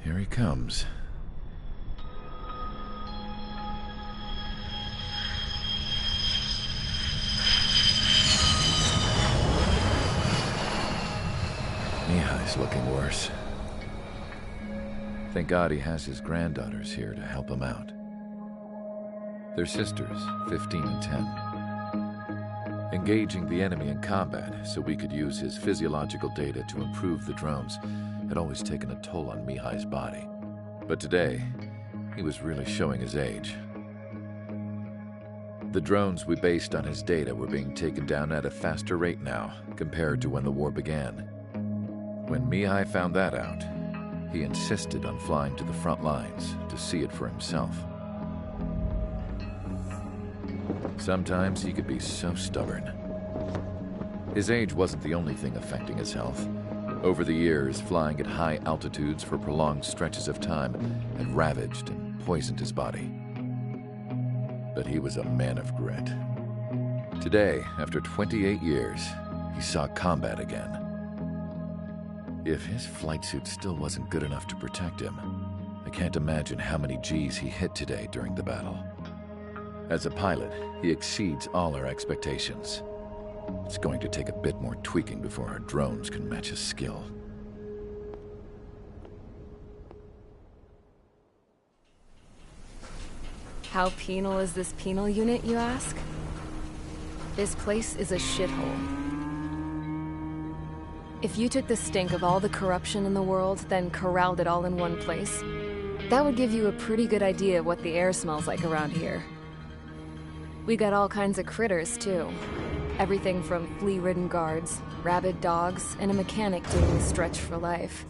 Here he comes. Mihai's looking worse. Thank God he has his granddaughters here to help him out. They're sisters, 15 and 10. Engaging the enemy in combat so we could use his physiological data to improve the drones had always taken a toll on Mihai's body. But today, he was really showing his age. The drones we based on his data were being taken down at a faster rate now compared to when the war began. When Mihai found that out, he insisted on flying to the front lines to see it for himself. Sometimes he could be so stubborn. His age wasn't the only thing affecting his health. Over the years, flying at high altitudes for prolonged stretches of time had ravaged and poisoned his body. But he was a man of grit. Today, after 28 years, he saw combat again. If his flight suit still wasn't good enough to protect him, I can't imagine how many G's he hit today during the battle. As a pilot, he exceeds all our expectations. It's going to take a bit more tweaking before our drones can match his skill. How penal is this penal unit, you ask? This place is a shithole. If you took the stink of all the corruption in the world, then corralled it all in one place, that would give you a pretty good idea of what the air smells like around here. We got all kinds of critters, too. Everything from flea-ridden guards, rabid dogs, and a mechanic doing the stretch for life.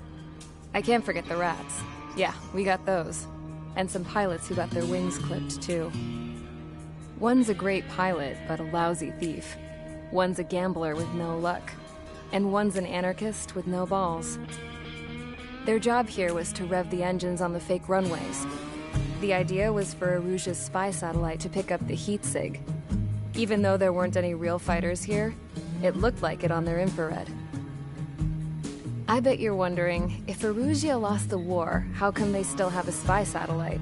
I can't forget the rats. Yeah, we got those. And some pilots who got their wings clipped, too. One's a great pilot, but a lousy thief. One's a gambler with no luck. And one's an anarchist with no balls. Their job here was to rev the engines on the fake runways. The idea was for Aruja's spy satellite to pick up the heat sig. Even though there weren't any real fighters here, it looked like it on their infrared. I bet you're wondering, if Aruja lost the war, how come they still have a spy satellite?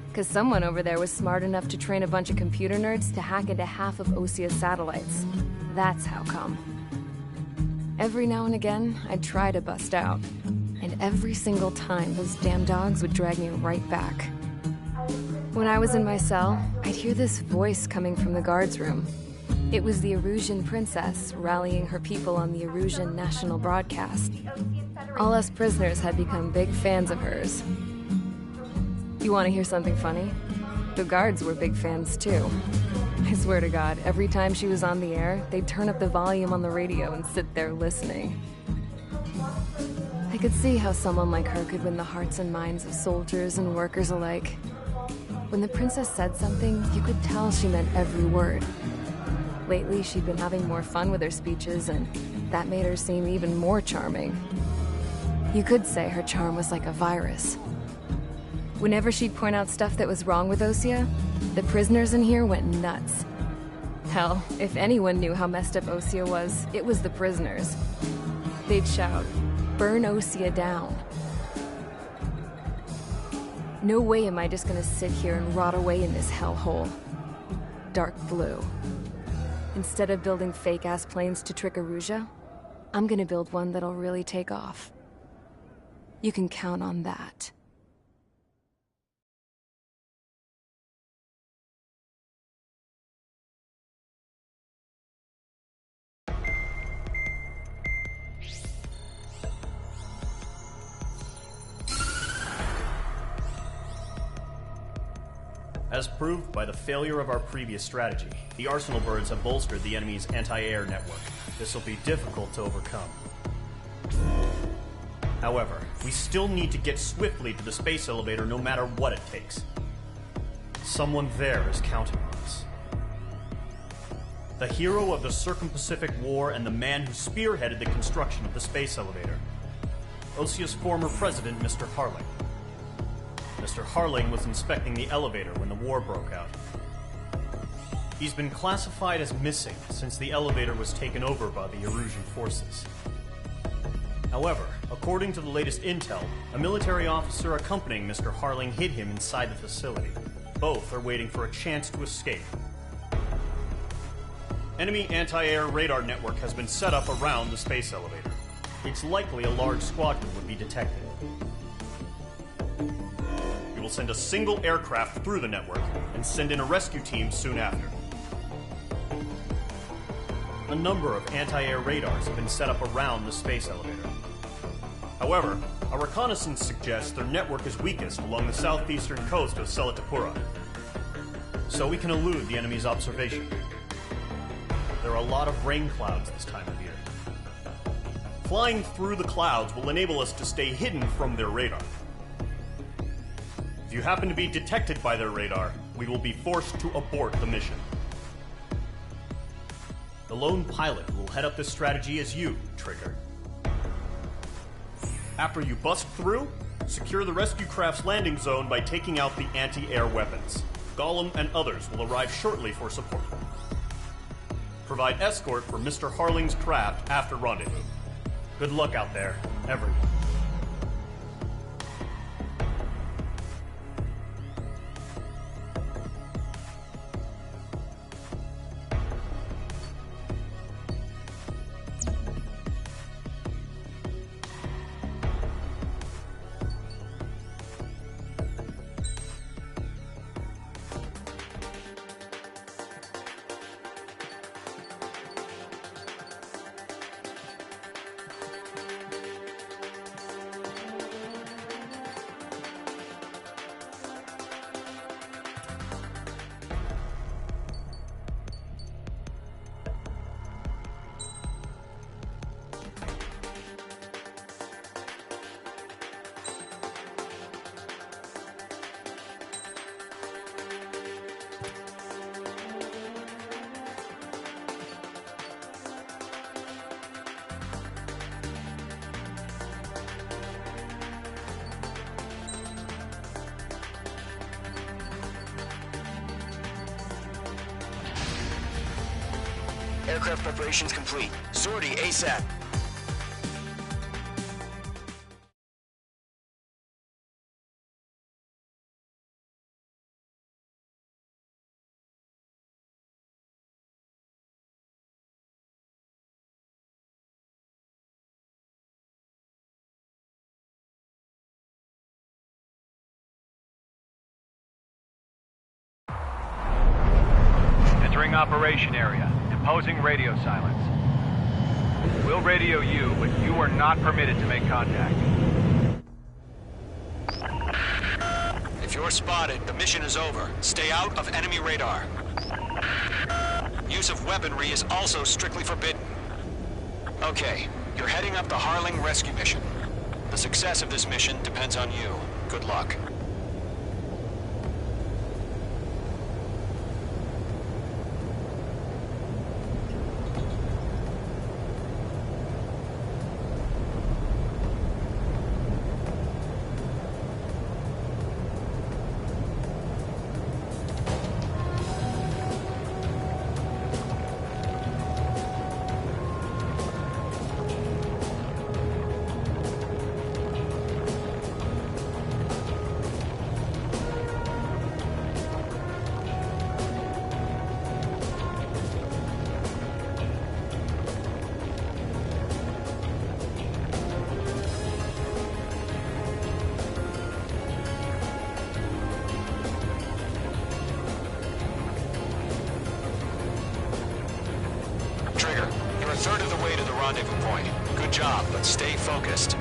Because someone over there was smart enough to train a bunch of computer nerds to hack into half of Osea's satellites. That's how come. Every now and again, I'd try to bust out. And every single time, those damn dogs would drag me right back. When I was in my cell, I'd hear this voice coming from the guards room. It was the Erusian princess rallying her people on the Erusian national broadcast. All us prisoners had become big fans of hers. You want to hear something funny? The guards were big fans too. I swear to God, every time she was on the air, they'd turn up the volume on the radio and sit there listening. I could see how someone like her could win the hearts and minds of soldiers and workers alike. When the princess said something, you could tell she meant every word. Lately, she'd been having more fun with her speeches, and that made her seem even more charming. You could say her charm was like a virus. Whenever she'd point out stuff that was wrong with Osea, the prisoners in here went nuts. Hell, if anyone knew how messed up Osea was, it was the prisoners. They'd shout, "Burn Osea down." No way am I just gonna sit here and rot away in this hellhole. Dark blue. Instead of building fake-ass planes to trick Aruja, I'm gonna build one that'll really take off. You can count on that. As proved by the failure of our previous strategy, the Arsenal birds have bolstered the enemy's anti-air network. This will be difficult to overcome. However, we still need to get swiftly to the space elevator no matter what it takes. Someone there is counting on us. The hero of the Circum-Pacific War and the man who spearheaded the construction of the space elevator. Osea's former president, Mr. Harling. The Mr. Harling was inspecting the elevator when the war broke out. He's been classified as missing since the elevator was taken over by the Erusian forces. However, according to the latest intel, a military officer accompanying Mr. Harling hid him inside the facility. Both are waiting for a chance to escape. Enemy anti-air radar network has been set up around the space elevator. It's likely a large squadron would be detected. We will send a single aircraft through the network and send in a rescue team soon after. A number of anti-air radars have been set up around the space elevator. However, our reconnaissance suggests their network is weakest along the southeastern coast of Selatapura, so we can elude the enemy's observation. There are a lot of rain clouds this time of year. Flying through the clouds will enable us to stay hidden from their radar. If you happen to be detected by their radar, we will be forced to abort the mission. The lone pilot who will head up this strategy is you, Trigger. After you bust through, secure the rescue craft's landing zone by taking out the anti-air weapons. Gollum and others will arrive shortly for support. Provide escort for Mr. Harling's craft after rendezvous. Good luck out there, everyone. Aircraft preparations complete. Sortie ASAP. Entering operation area. Imposing radio silence. We'll radio you, but you are not permitted to make contact. If you're spotted, the mission is over. Stay out of enemy radar. Use of weaponry is also strictly forbidden. Okay, you're heading up the Harling rescue mission. The success of this mission depends on you. Good luck. You're a third of the way to the rendezvous point. Good job, but stay focused.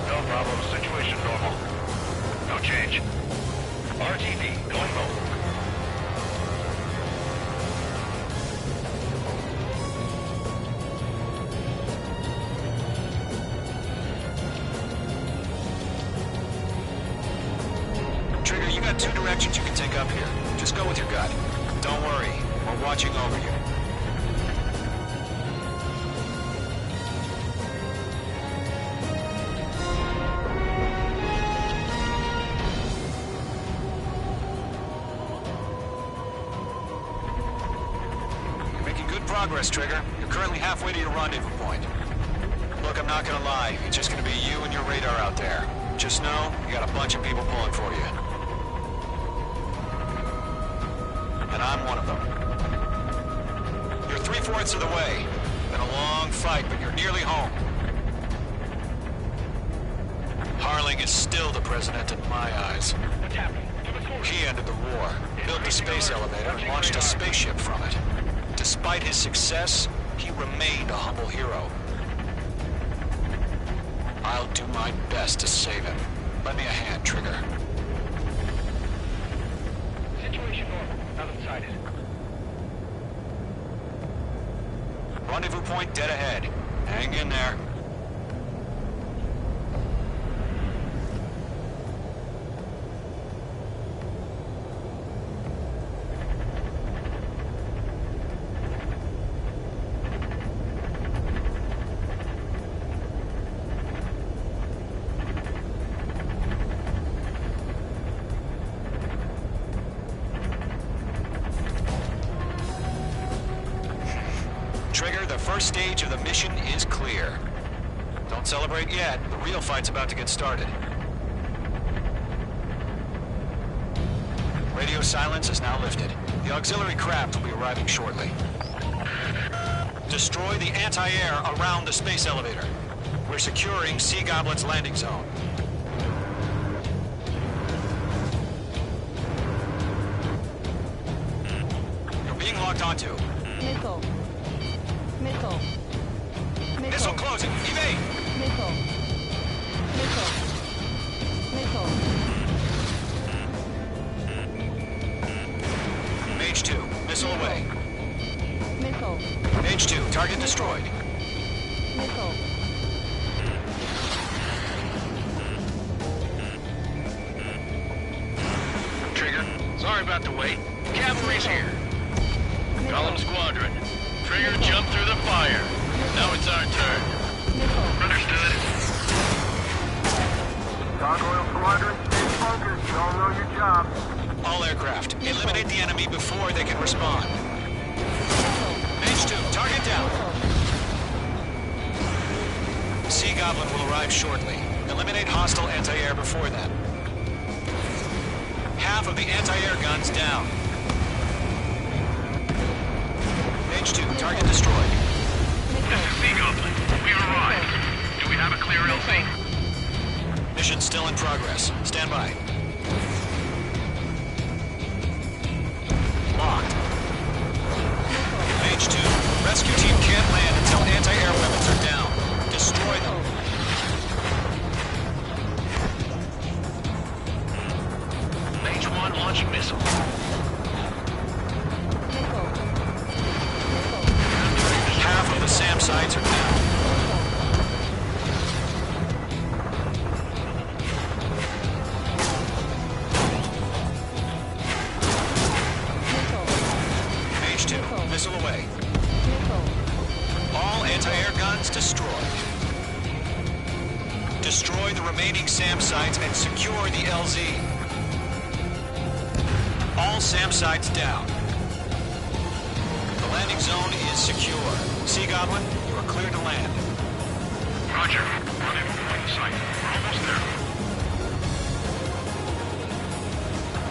No problem. Situation normal. No change. RTV, going low. about 2 directions you can take up here. Just go with your gut. Don't worry, we're watching over you. You're making good progress, Trigger. You're currently halfway to your rendezvous point. Look, I'm not gonna lie. It's just gonna be you and your radar out there. Just know, you got a bunch of people pulling for you. And I'm one of them. You're 3/4 of the way. Been a long fight, but you're nearly home. Harling is still the president in my eyes. What's happening? He ended the war, built the space elevator, and launched a spaceship from it. Despite his success, he remained a humble hero. I'll do my best to save him. Lend me a hand, Trigger. Situation normal. Nothing sighted. Rendezvous point dead ahead. Hang in there. Trigger, the first stage of the mission is clear. Don't celebrate yet. The real fight's about to get started. Radio silence is now lifted. The auxiliary craft will be arriving shortly. Destroy the anti-air around the space elevator. We're securing Sea Goblin's landing zone. You're being locked onto. Missile. Missile. Missile closing. Evade! Missile. Missile. Missile. Mage 2, missile away. Missile. Mage 2, target destroyed. Missile. Trigger, sorry about the wait. Cavalry's here. Column Squadron. Trigger jumped through the fire. Now it's our turn. Understood. Gargoyle Squadron, stay focused. You all know your job. All aircraft, eliminate the enemy before they can respond. Mage 2, target down. Sea Goblin will arrive shortly. Eliminate hostile anti-air before then. Half of the anti-air guns down. Mage 2, target destroyed. This is Sea Goblin. We've arrived. Do we have a clear LZ? Mission still in progress. Stand by. Locked. Mage 2, rescue team can't land until anti-air weapons are down. Destroy them. Mage 1 launching missile. Half of the SAM sites are down. Mage 2, missile away. All anti-air guns destroyed. Destroy the remaining SAM sites and secure the LZ. All SAM sites down. The landing zone is secure. Sea Goblin, you are clear to land. Roger. Rendezvous point site. We're almost there.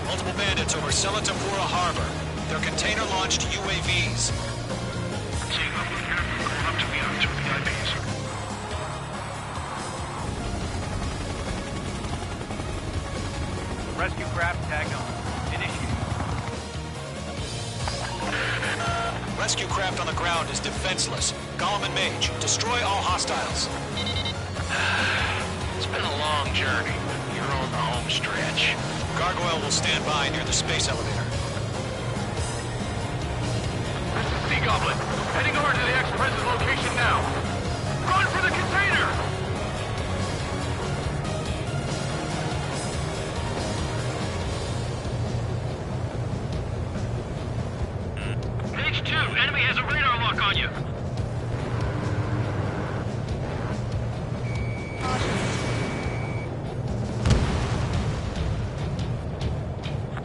Multiple bandits over Selatapura Harbor. They're container-launched UAVs. Sea Goblin here. Going up to meet our 2 VIPs. Rescue craft tagged on. Initiate. Rescue craft on the ground is defenseless. Gollum and Mage, destroy all hostiles. It's been a long journey. You're on the home stretch. Gargoyle will stand by near the space elevator. This is Sea Goblin. Heading over to the ex-president's location now. Run for the container! on you.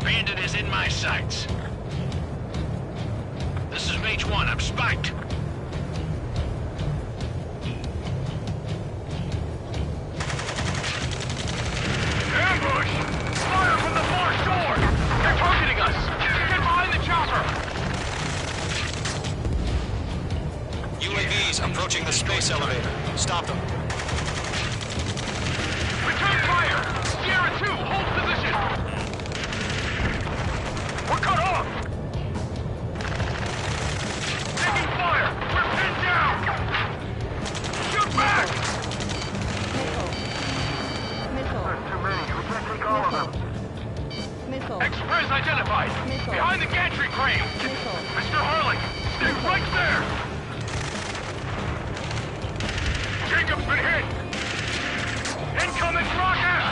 Bandit is in my sights. This is Mage 1. I'm spiked. Ambush! Fire from the far shore! They're targeting us! Get behind the chopper! UAVs approaching the space elevator. Stop them. Return fire! Sierra 2, hold position! We're cut off! Taking fire! We're pinned down! Shoot back! Missile. There's too many. We can't take all of them. Missile. Express identified! Missile. Behind the gantry crane! Missile. Mr. Harling, stay right there! Jacob's been hit! Incoming rocket!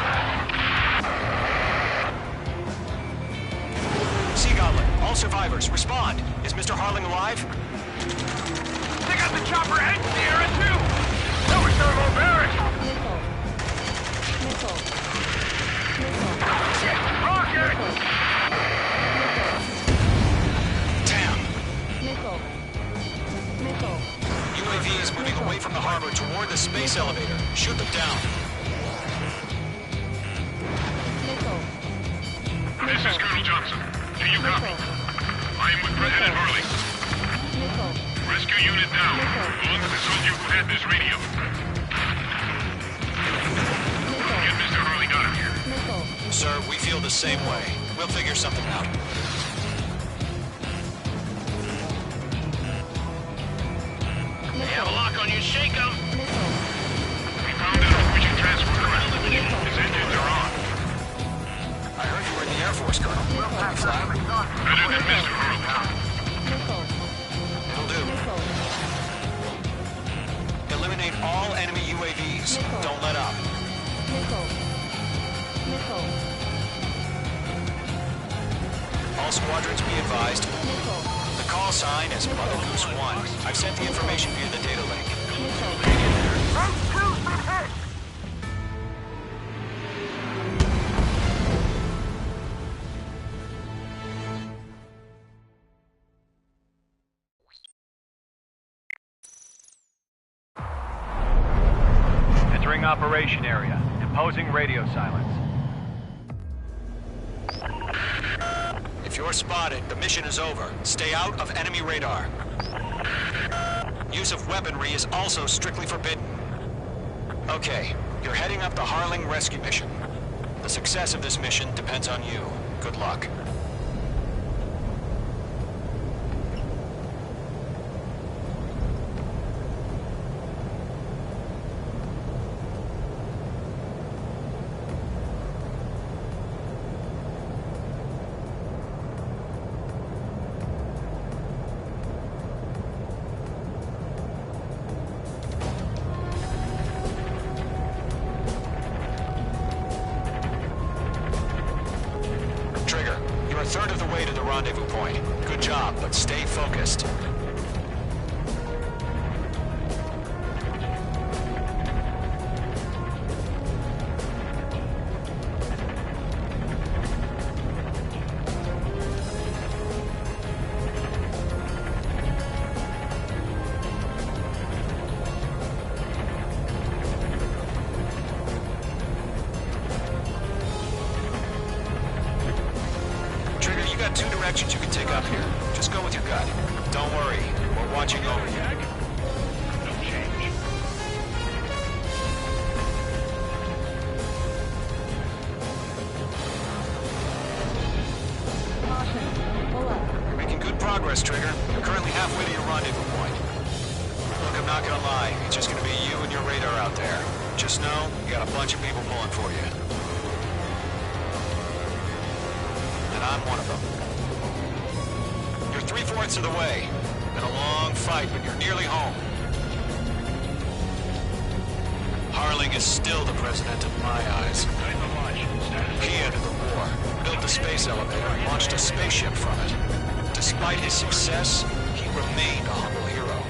Sea Goblin, all survivors, respond. Is Mr. Harling alive? They got the chopper and Sierra too! That was thermal barrage! Missile. Missile. Missile. Rocket! Damn! Missile. Missile. UAVs moving away from the harbor toward the space elevator. Shoot them down. Missile. This is Colonel Johnson. Do you copy? I am with President Harley. Missile. Rescue unit down. Along with the soldier who had this radio. Get Mr. Harley out of here. Missile. Sir, we feel the same way. We'll figure something out. They have a lock on you. Shake them. Missile. We found out we should transfer around the machine. His engines are on. I heard you were in the Air Force, Colonel. Better than Mr. Harley. Missile. It'll do. Missile. Eliminate all enemy UAVs. Don't let up. Missile. Missile. All squadrons be advised. Missile. The call sign is Mother Goose 1. I've sent the information via the data link. Missile. Mage 2's been hit! Entering operation area. Imposing radio silence. If you're spotted, the mission is over. Stay out of enemy radar. Use of weaponry is also strictly forbidden. Okay, you're heading up the Harling rescue mission. The success of this mission depends on you. Good luck. Trigger, you're a third of the way to the rendezvous point. Good job, but stay focused. Trigger, you got two directions you can take up here. Just go with your gut. Don't worry, we're watching over you. No change. Caution. Pull up. You're making good progress, Trigger. You're currently halfway to your rendezvous point. Look, I'm not gonna lie. It's just gonna be you and your radar out there. Just know, you got a bunch of people pulling for you. And I'm one of them. You're 3/4 of the way. Been a long fight, but you're nearly home. Harling is still the president in my eyes. He ended the war, built the space elevator, and launched a spaceship from it. Despite his success, he remained a humble hero.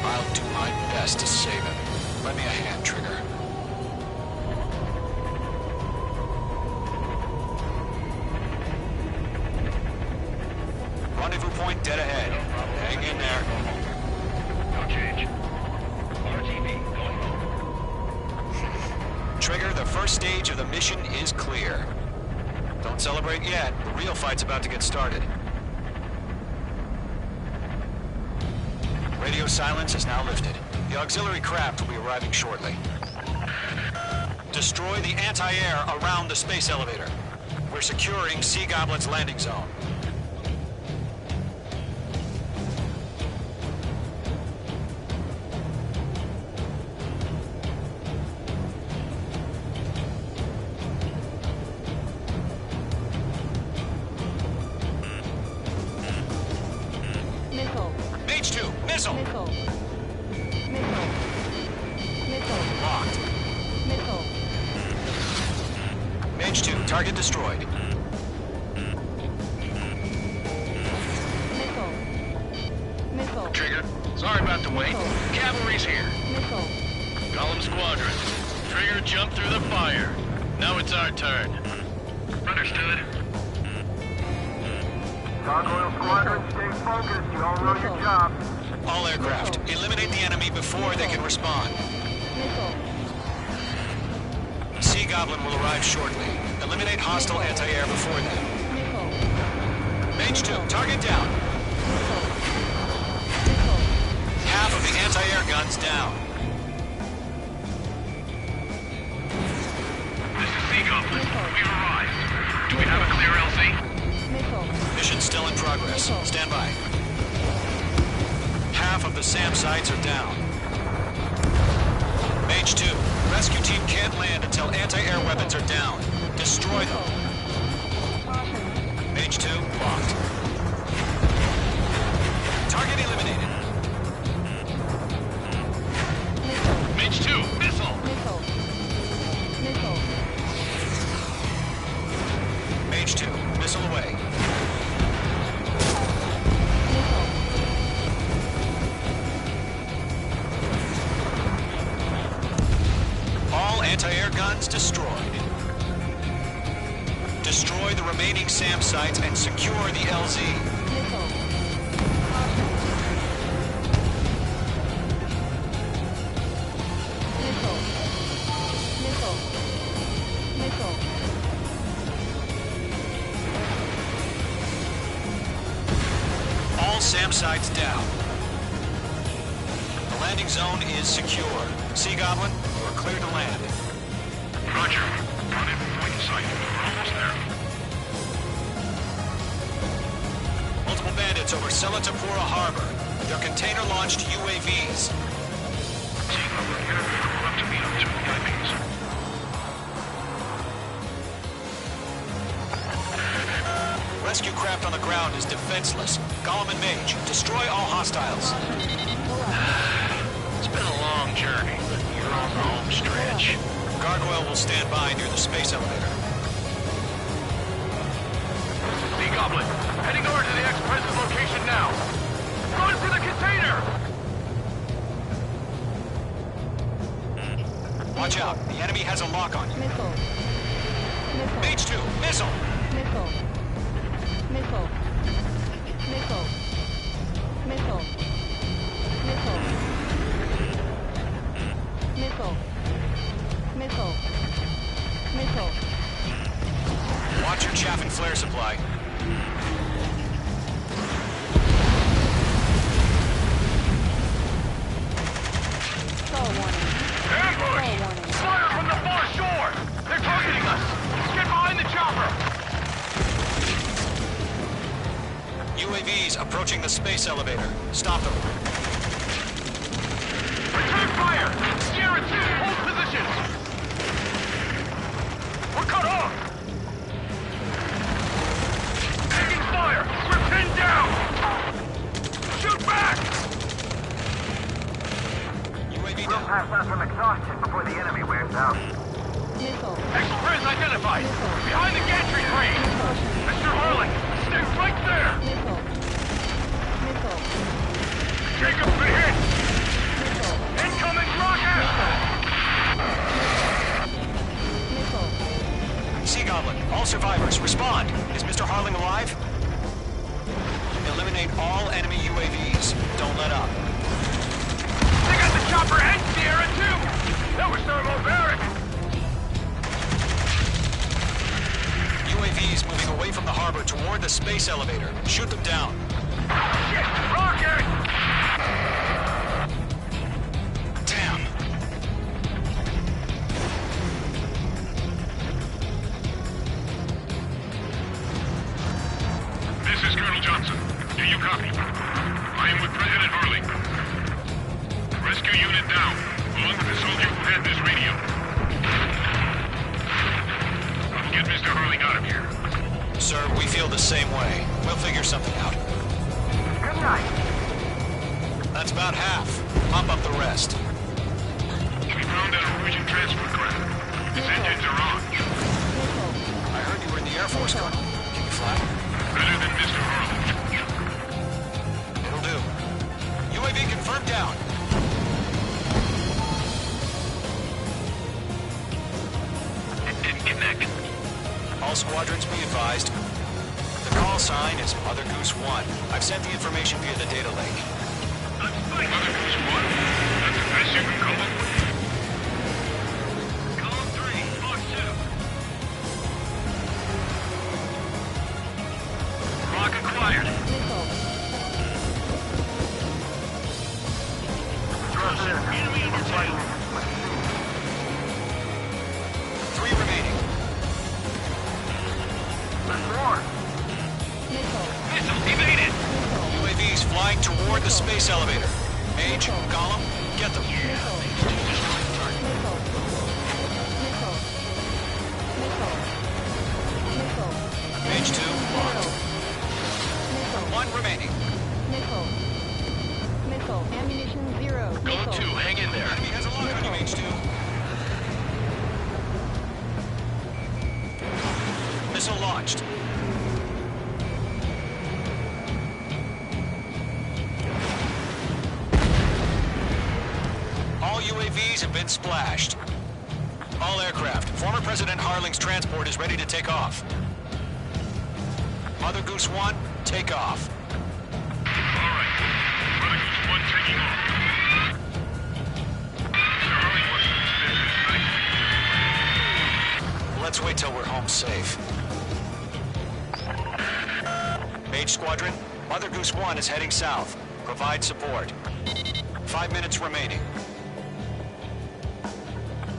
I'll do my best to save him. Lend me a hand, Trigger. Rendezvous point dead ahead. Hang in there. No change. RTV going low. Trigger, the first stage of the mission is clear. Don't celebrate yet. The real fight's about to get started. Radio silence is now lifted. The auxiliary craft will be arriving shortly. Destroy the anti-air around the space elevator. We're securing Sea Goblin's landing zone. Missile. Mage 2, missile! Missile. Missile. Missile. Locked. Missile. Mage 2, target destroyed. Missile. Missile. Trigger, sorry about the wait. Cavalry's here. Missile. Golem Squadron. Trigger jumped through the fire. Now it's our turn. Understood. Gargoyle Squadron, stay focused. You all know your job. All aircraft, eliminate the enemy before they can respond. Missile. Sea Goblin will arrive shortly. Eliminate hostile anti-air before then. Missile. Mage 2, target down. Missile. Missile. Half of the anti-air guns down. This is Sea Goblin. Missile. We arrived. Do we have a clear LZ? Missile. Mission still in progress. Stand by. Half of the SAM sites are down. Mage 2, rescue team can't land until anti-air weapons are down. Destroy them. Caution. Mage 2, locked. Target eliminated. Missile. Mage 2, missile! Missile. Missile. Mage 2, missile away. Missile. All anti-air guns destroyed. Destroy the remaining SAM sites and secure the LZ. Missile. Missile. Missile. Missile. All SAM sites down. The landing zone is secure. Sea Goblin, we're clear to land. Roger. Rendezvous point in sight. We're almost there. Multiple bandits over Selatapura Harbor. They're container-launched UAVs. Sea Goblin here. We're up to meet up 2 VIPs. Rescue craft on the ground is defenseless. Golem and Mage, destroy all hostiles. It's been a long journey, but you're on the home stretch. Gargoyle will stand by near the space elevator. Sea Goblin, heading over to the ex-president's location now. Run for the container! Watch out, the enemy has a lock on you. Missile. Missile. Mage 2, missile! Missile. Missile. Missile. Missile. Missile. Missile. Missile. Missile. Watch your chaff and flare supply. Stall warning. Ambush! Fire from the far shore! They're targeting us! Get behind the chopper! UAVs approaching the space elevator. Stop them. Return fire! Guarantee hold positions! We're cut off! Taking fire! We're pinned down! Shoot back! UAV We'll down. pass out from exhaustion before the enemy wears out. Missile. Express identified! Behind the gantry crane! Mr. Harling, stay right there! Missile. Missile. Jacob's been hit! for the soldier who had this radio. Get Mr. Harling out of here. Sir, we feel the same way. We'll figure something out. Good night. That's about half. Pop up the rest. We found an Norwegian transport craft. Its engines are on. I heard you were in the Air Force, Colonel. Can you fly? Better than Mr. Harling. It'll do. UAV confirmed down. It didn't connect. All squadrons be advised. The call sign is Mother Goose 1. I've sent the information via the data link. Mother Goose 1? That's the best you can call it? Column 3, Fox 2. Rock acquired. Enemy over 2. 3 remaining. There's more. Missile evaded. UAVs flying toward the space elevator. Mage, Gollum, get them. Mage 2, locked. 1 remaining. Missile. Ammunition 0. Column 2, hang in there. Enemy has a lock on you, Mage 2. Missile launched. All UAVs have been splashed. All aircraft. Former President Harling's transport is ready to take off. Mother Goose 1, take off. All right. Mother Goose 1 taking off. Mr. Harling wasn't expecting. Let's wait till we're home safe. Mage Squadron, Mother Goose 1 is heading south. Provide support. 5 minutes remaining.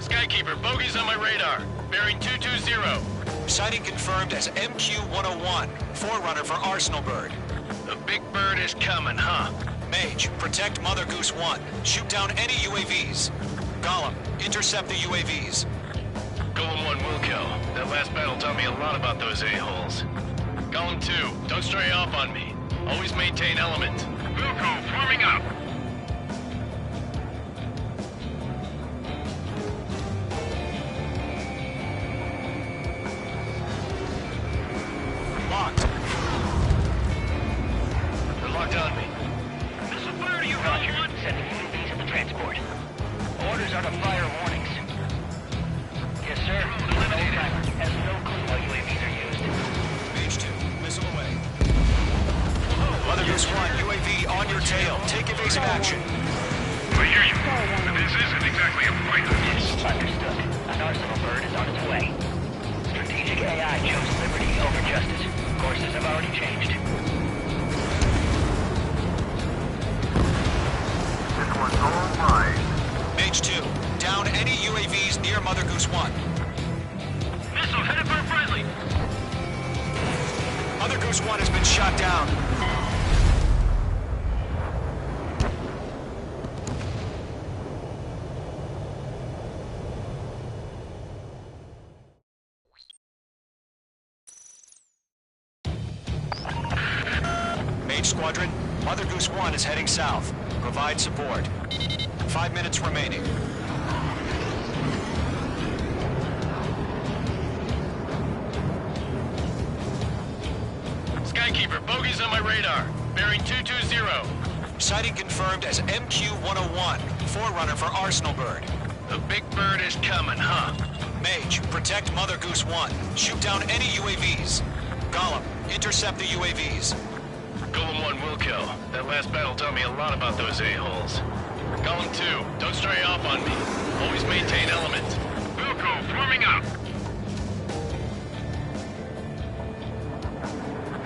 Skykeeper, bogeys on my radar. Bearing 220. Sighting confirmed as MQ-101, forerunner for Arsenal Bird. The big bird is coming, huh? Mage, protect Mother Goose 1. Shoot down any UAVs. Gollum, intercept the UAVs. Golem 1 will kill. That last battle taught me a lot about those a-holes. Golem 2, don't stray off on me. Always maintain element. Wilco, forming up. Locked. They're locked on me. Missile fire to you, Roger. Sending UAVs at the transport. Orders are to fire warnings. Yes, sir. Eliminated. Has no clue how UAVs are used. Mage 2, missile away. Mother Goose 1, UAV on your tail. Take evasive action. I hear you. But this isn't exactly a fighter. Understood. An Arsenal Bird is on its way. Strategic AI chose liberty over justice. Courses have already changed. This one's all mine. Mage 2, down any UAVs near Mother Goose 1. Missile headed for a friendly. Mother Goose 1 has been shot down. Mage Squadron, Mother Goose 1 is heading south. Provide support. 5 minutes remaining. Skykeeper, bogeys on my radar. Bearing 220. Sighting confirmed as MQ-101, forerunner for Arsenal Bird. The big bird is coming, huh? Mage, protect Mother Goose 1. Shoot down any UAVs. Gollum, intercept the UAVs. Golem 1 will kill. That last battle taught me a lot about those a-holes. Golem 2, don't stray off on me. Always maintain element. Wilco, forming up.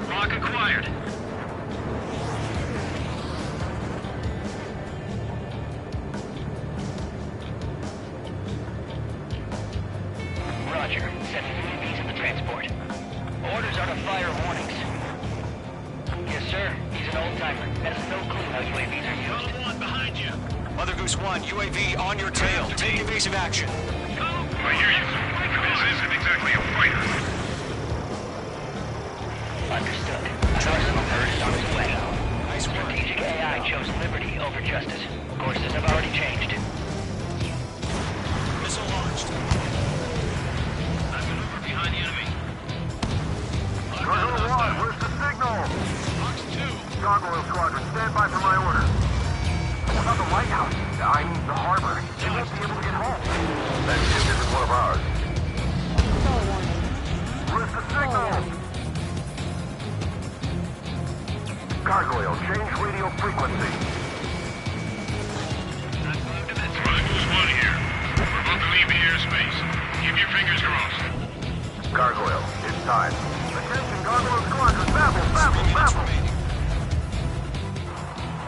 Rock acquired. Roger. Sending UAVs at the transport. Orders are to fire warnings. Yes, sir. He's an old-timer. Has no clue how UAVs are used. Golem 1 behind you. Mother Goose 1 1, UAV on your tail. Take evasive action. I hear you. This isn't exactly a fighter. Understood. An arsenal bird is on its way. Nice work. Strategic AI chose liberty over justice. Courses have already changed. Missile launched. I've been over behind the enemy. Gargoyle 1, where's the signal? Box 2. Gargoyle Squadron, stand by for my order. What about the lighthouse? I mean, the harbor. They won't be able to get home. That ship isn't one of ours. Where's the signal? Gargoyle, change radio frequency. Chronicles 1 here. We're about to leave the airspace. Keep your fingers crossed. Gargoyle, it's time. Attention, Gargoyle Squadron, babble, 3 babble, minutes babble. remaining.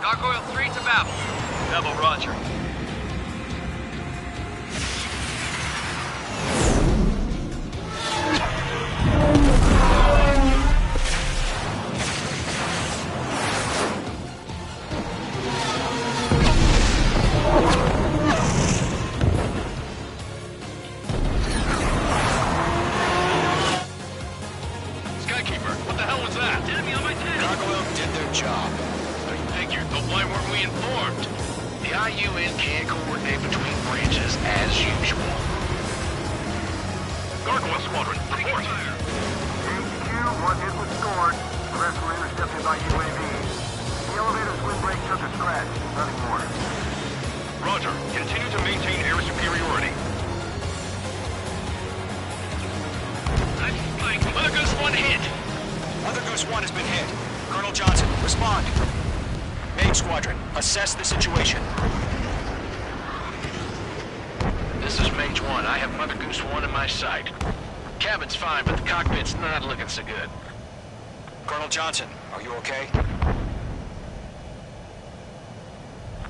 Gargoyle 3 to Babel. Babel, roger. Skykeeper, what the hell was that? Enemy on my tail. Gargoyle did their job. I figured, but why weren't we informed? The IUN can't coordinate between branches as usual. Gargoyle Squadron, report. HQ, one hit was stored. The rest were intercepted by UAV. The elevator's windbreak took a scratch. Nothing more. Roger. Continue to maintain air superiority. Mother Goose 1 hit. Mother Goose 1 has been hit. Colonel Johnson, respond. Mage Squadron, assess the situation. This is Mage 1. I have Mother Goose 1 in my sight. Cabin's fine, but the cockpit's not looking so good. Colonel Johnson, are you okay? Don't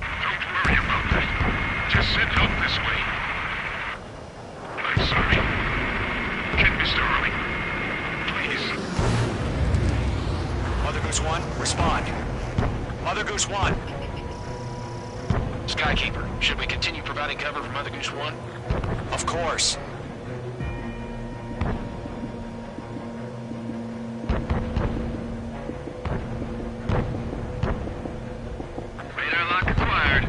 worry about that. Just send help this way. I'm sorry. Get Mr. Early. Please. Mother Goose 1, respond. Mother Goose 1. Skykeeper, should we continue providing cover for Mother Goose 1? Of course. Radar lock acquired.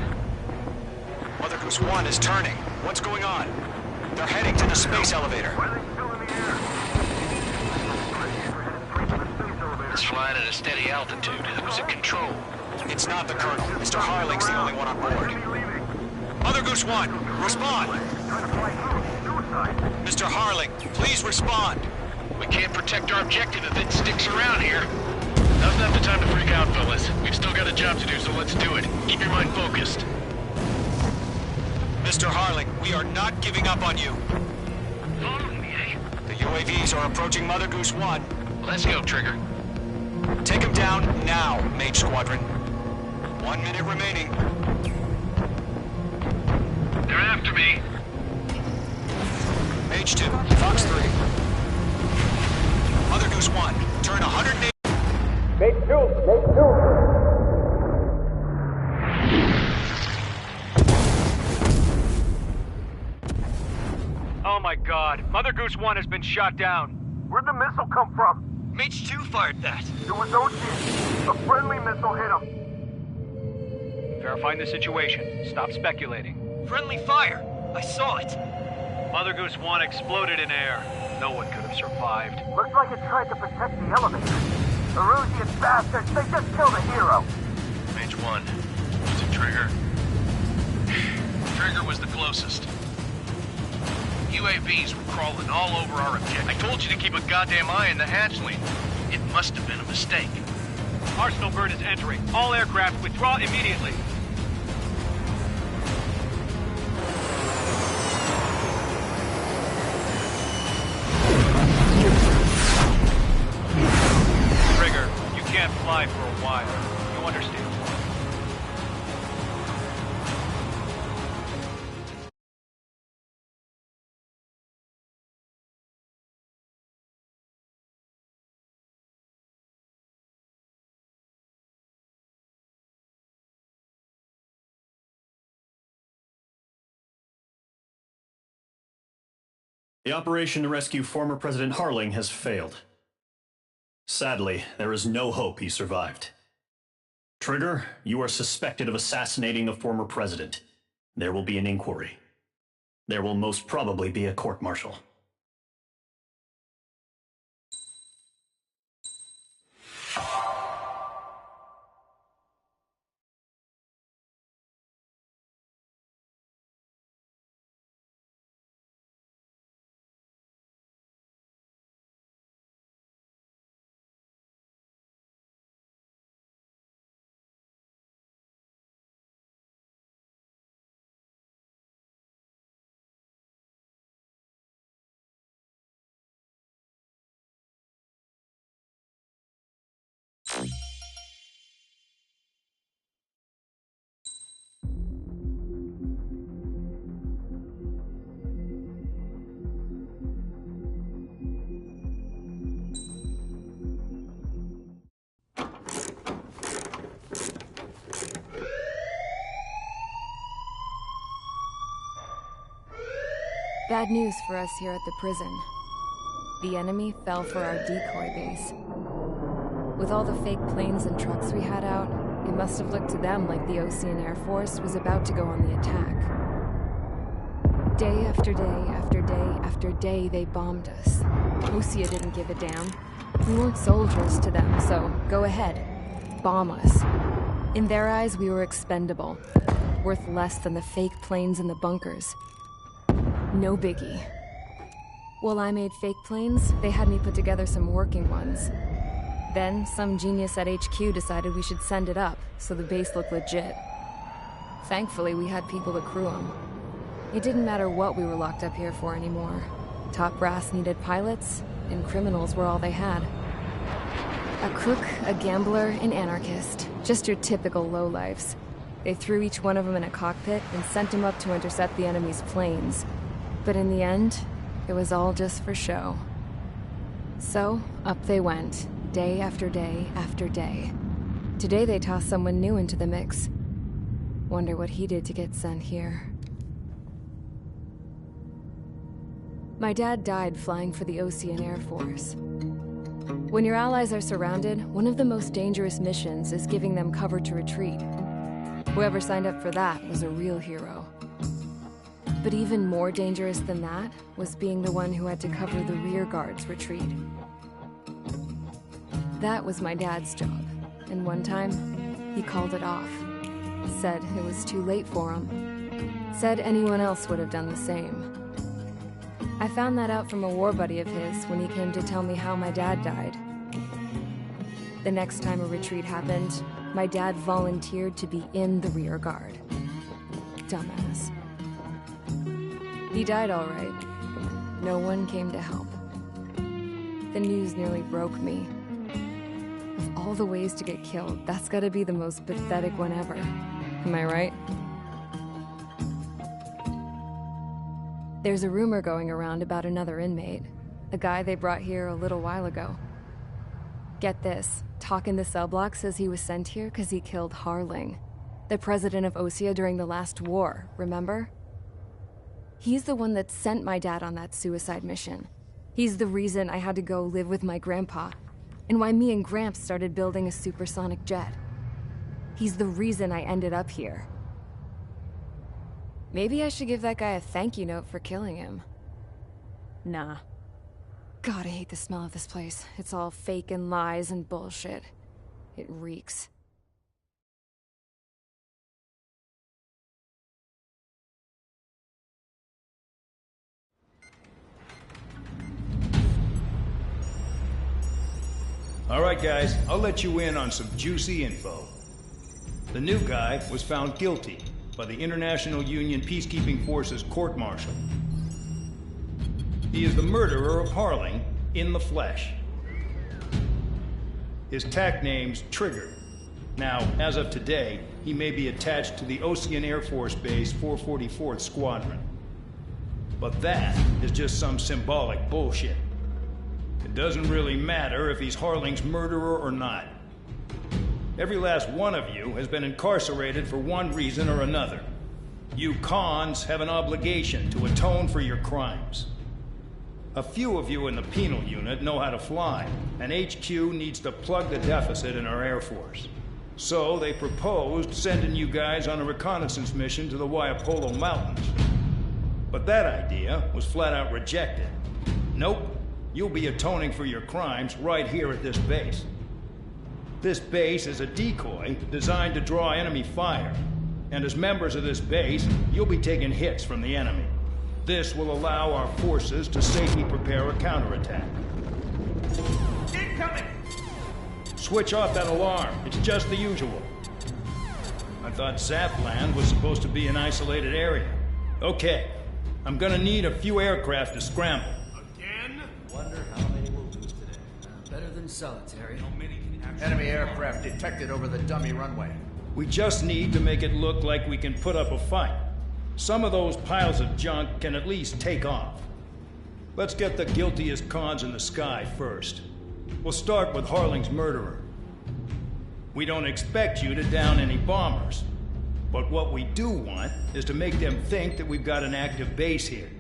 Mother Goose 1 is turning. What's going on? They're heading to the space elevator. Why are they still in the air? We're headed straight to the space elevator. It's flying at a steady altitude. Who's in control? It's not the Colonel. Mr. Harling's the only one on board. Mother Goose 1, respond! Trying to fly through. Suicide. Mr. Harling, please respond! We can't protect our objective if it sticks around here. Now's not the time to freak out, fellas. We've still got a job to do, so let's do it. Keep your mind focused. Mr. Harling, we are not giving up on you. Following me, eh? The UAVs are approaching Mother Goose 1. Let's go, Trigger. Take them down now, Mage Squadron. 1 minute remaining. They're after me. Mage 2, Fox 3. Mother Goose 1, turn 180. Oh my god. Mother Goose 1 has been shot down. Where'd the missile come from? Mage 2 fired that. It was Osea. A friendly missile hit him. Verifying the situation. Stop speculating. Friendly fire! I saw it! Mother Goose 1 exploded in air. No one could have survived. Looks like it tried to protect the elevator. The Rusian bastards, they just killed a hero. Mage 1. Was it Trigger? Trigger was the closest. UAVs were crawling all over our objective. I told you to keep a goddamn eye on the hatchling. It must have been a mistake. Arsenal bird is entering. All aircraft withdraw immediately. Trigger, you can't fly for a while. You understand? The operation to rescue former President Harling has failed. Sadly, there is no hope he survived. Trigger, you are suspected of assassinating the former president. There will be an inquiry. There will most probably be a court-martial. Bad news for us here at the prison. The enemy fell for our decoy base. With all the fake planes and trucks we had out, it must have looked to them like the Osean Air Force was about to go on the attack. Day after day after day after day, they bombed us. Osea didn't give a damn. We weren't soldiers to them, so go ahead. Bomb us. In their eyes, we were expendable. Worth less than the fake planes in the bunkers. No biggie. While I made fake planes, they had me put together some working ones. Then, some genius at HQ decided we should send it up, so the base looked legit. Thankfully, we had people to crew them. It didn't matter what we were locked up here for anymore. Top brass needed pilots, and criminals were all they had. A crook, a gambler, an anarchist. Just your typical lowlifes. They threw each one of them in a cockpit and sent them up to intercept the enemy's planes. But in the end, it was all just for show. So, up they went, day after day after day. Today they tossed someone new into the mix. Wonder what he did to get sent here. My dad died flying for the Osean Air Force. When your allies are surrounded, one of the most dangerous missions is giving them cover to retreat. Whoever signed up for that was a real hero. But even more dangerous than that was being the one who had to cover the rear guard's retreat. That was my dad's job, and one time, he called it off. Said it was too late for him. Said anyone else would have done the same. I found that out from a war buddy of his when he came to tell me how my dad died. The next time a retreat happened, my dad volunteered to be in the rear guard. Dumbass. He died all right. No one came to help. The news nearly broke me. Of all the ways to get killed, that's gotta be the most pathetic one ever. Am I right? There's a rumor going around about another inmate. A guy they brought here a little while ago. Get this, talk in the cell block says he was sent here because he killed Harling, the president of Osea during the last war, remember? He's the one that sent my dad on that suicide mission. He's the reason I had to go live with my grandpa, and why me and Gramps started building a supersonic jet. He's the reason I ended up here. Maybe I should give that guy a thank you note for killing him. Nah. God, I hate the smell of this place. It's all fake and lies and bullshit. It reeks. All right, guys, I'll let you in on some juicy info. The new guy was found guilty by the International Union Peacekeeping Forces court-martial. He is the murderer of Harling in the flesh. His tack name's Trigger. Now, as of today, he may be attached to the Osean Air Force Base 444th Squadron. But that is just some symbolic bullshit. It doesn't really matter if he's Harling's murderer or not. Every last one of you has been incarcerated for one reason or another. You cons have an obligation to atone for your crimes. A few of you in the penal unit know how to fly, and HQ needs to plug the deficit in our Air Force. So they proposed sending you guys on a reconnaissance mission to the Waiapolo Mountains. But that idea was flat out rejected. Nope, you'll be atoning for your crimes right here at this base. This base is a decoy designed to draw enemy fire, and as members of this base, you'll be taking hits from the enemy. This will allow our forces to safely prepare a counterattack. Incoming! Switch off that alarm. It's just the usual. I thought Zapland was supposed to be an isolated area. Okay, I'm gonna need a few aircraft to scramble. Again? Wonder how many we'll lose today. Better than solitary. Enemy aircraft detected over the dummy runway. We just need to make it look like we can put up a fight. Some of those piles of junk can at least take off. Let's get the guiltiest cons in the sky first. We'll start with Harling's murderer. We don't expect you to down any bombers. But what we do want is to make them think that we've got an active base here.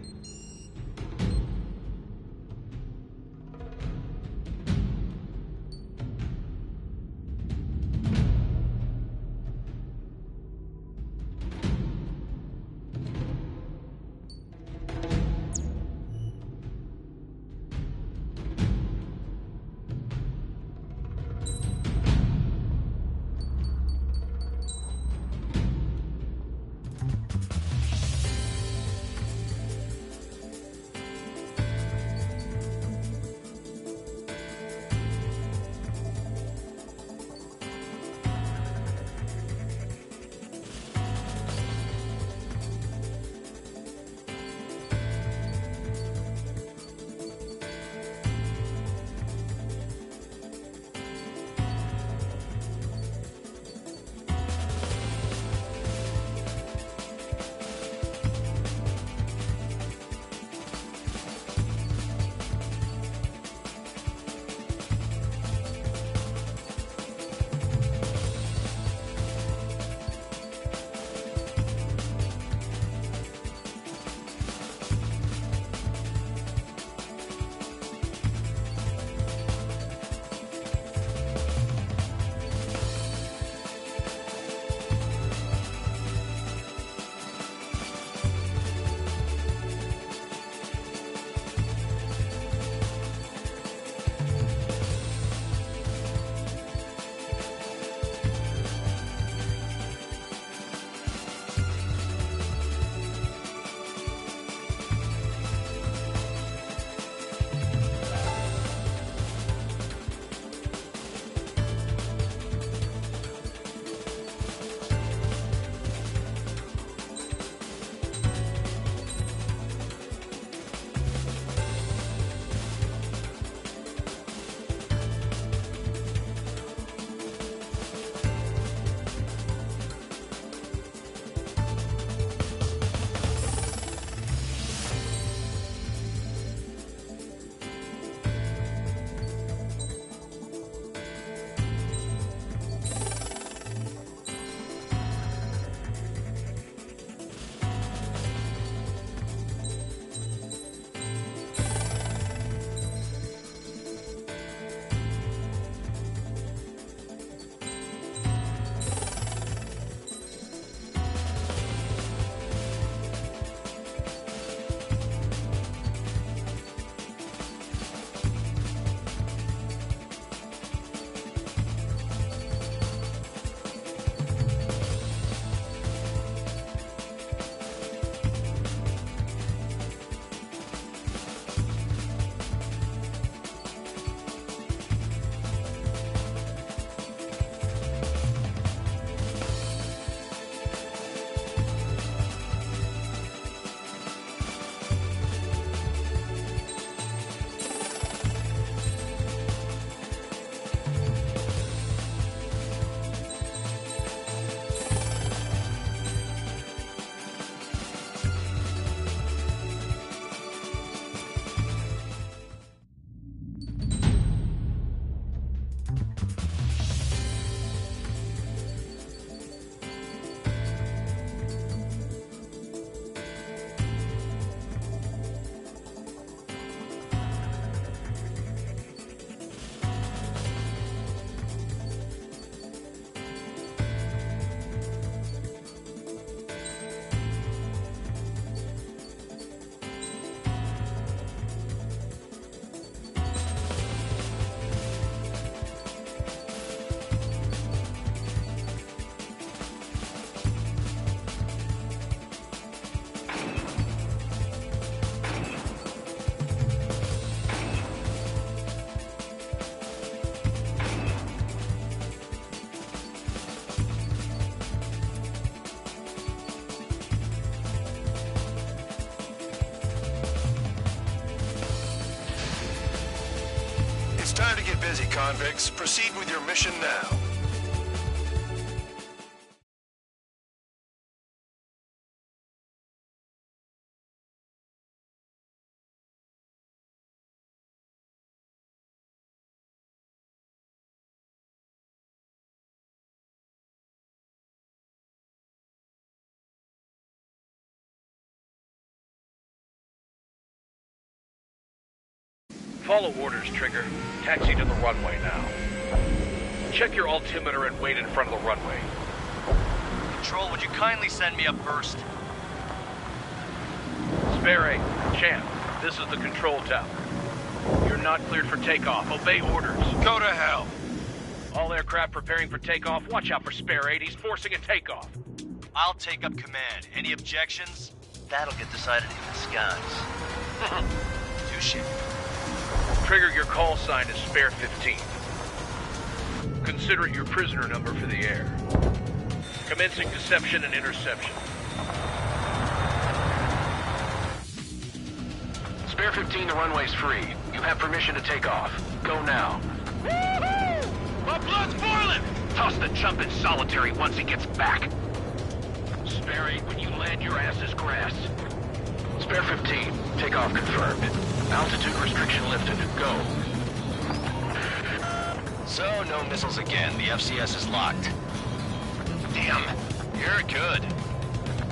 get busy, convicts. Proceed with your mission now. Follow orders, Trigger. Taxi to the runway now. Check your altimeter and wait in front of the runway. Control, would you kindly send me up first? Spare 8, Champ, this is the control tower. You're not cleared for takeoff. Obey orders. Go to hell. All aircraft preparing for takeoff. Watch out for Spare 8. He's forcing a takeoff. I'll take up command. Any objections? That'll get decided in the skies. Touche. Trigger, your call sign is Spare 15. Consider it your prisoner number for the air. Commencing deception and interception. Spare 15, the runway's free. You have permission to take off. Go now. Woohoo! My blood's boiling! Toss the chump in solitary once he gets back. Spare 8, when you land, your ass is grass. Spare 15, takeoff confirmed. Altitude restriction lifted. Go. So, no missiles again. The FCS is locked. Damn. You're good.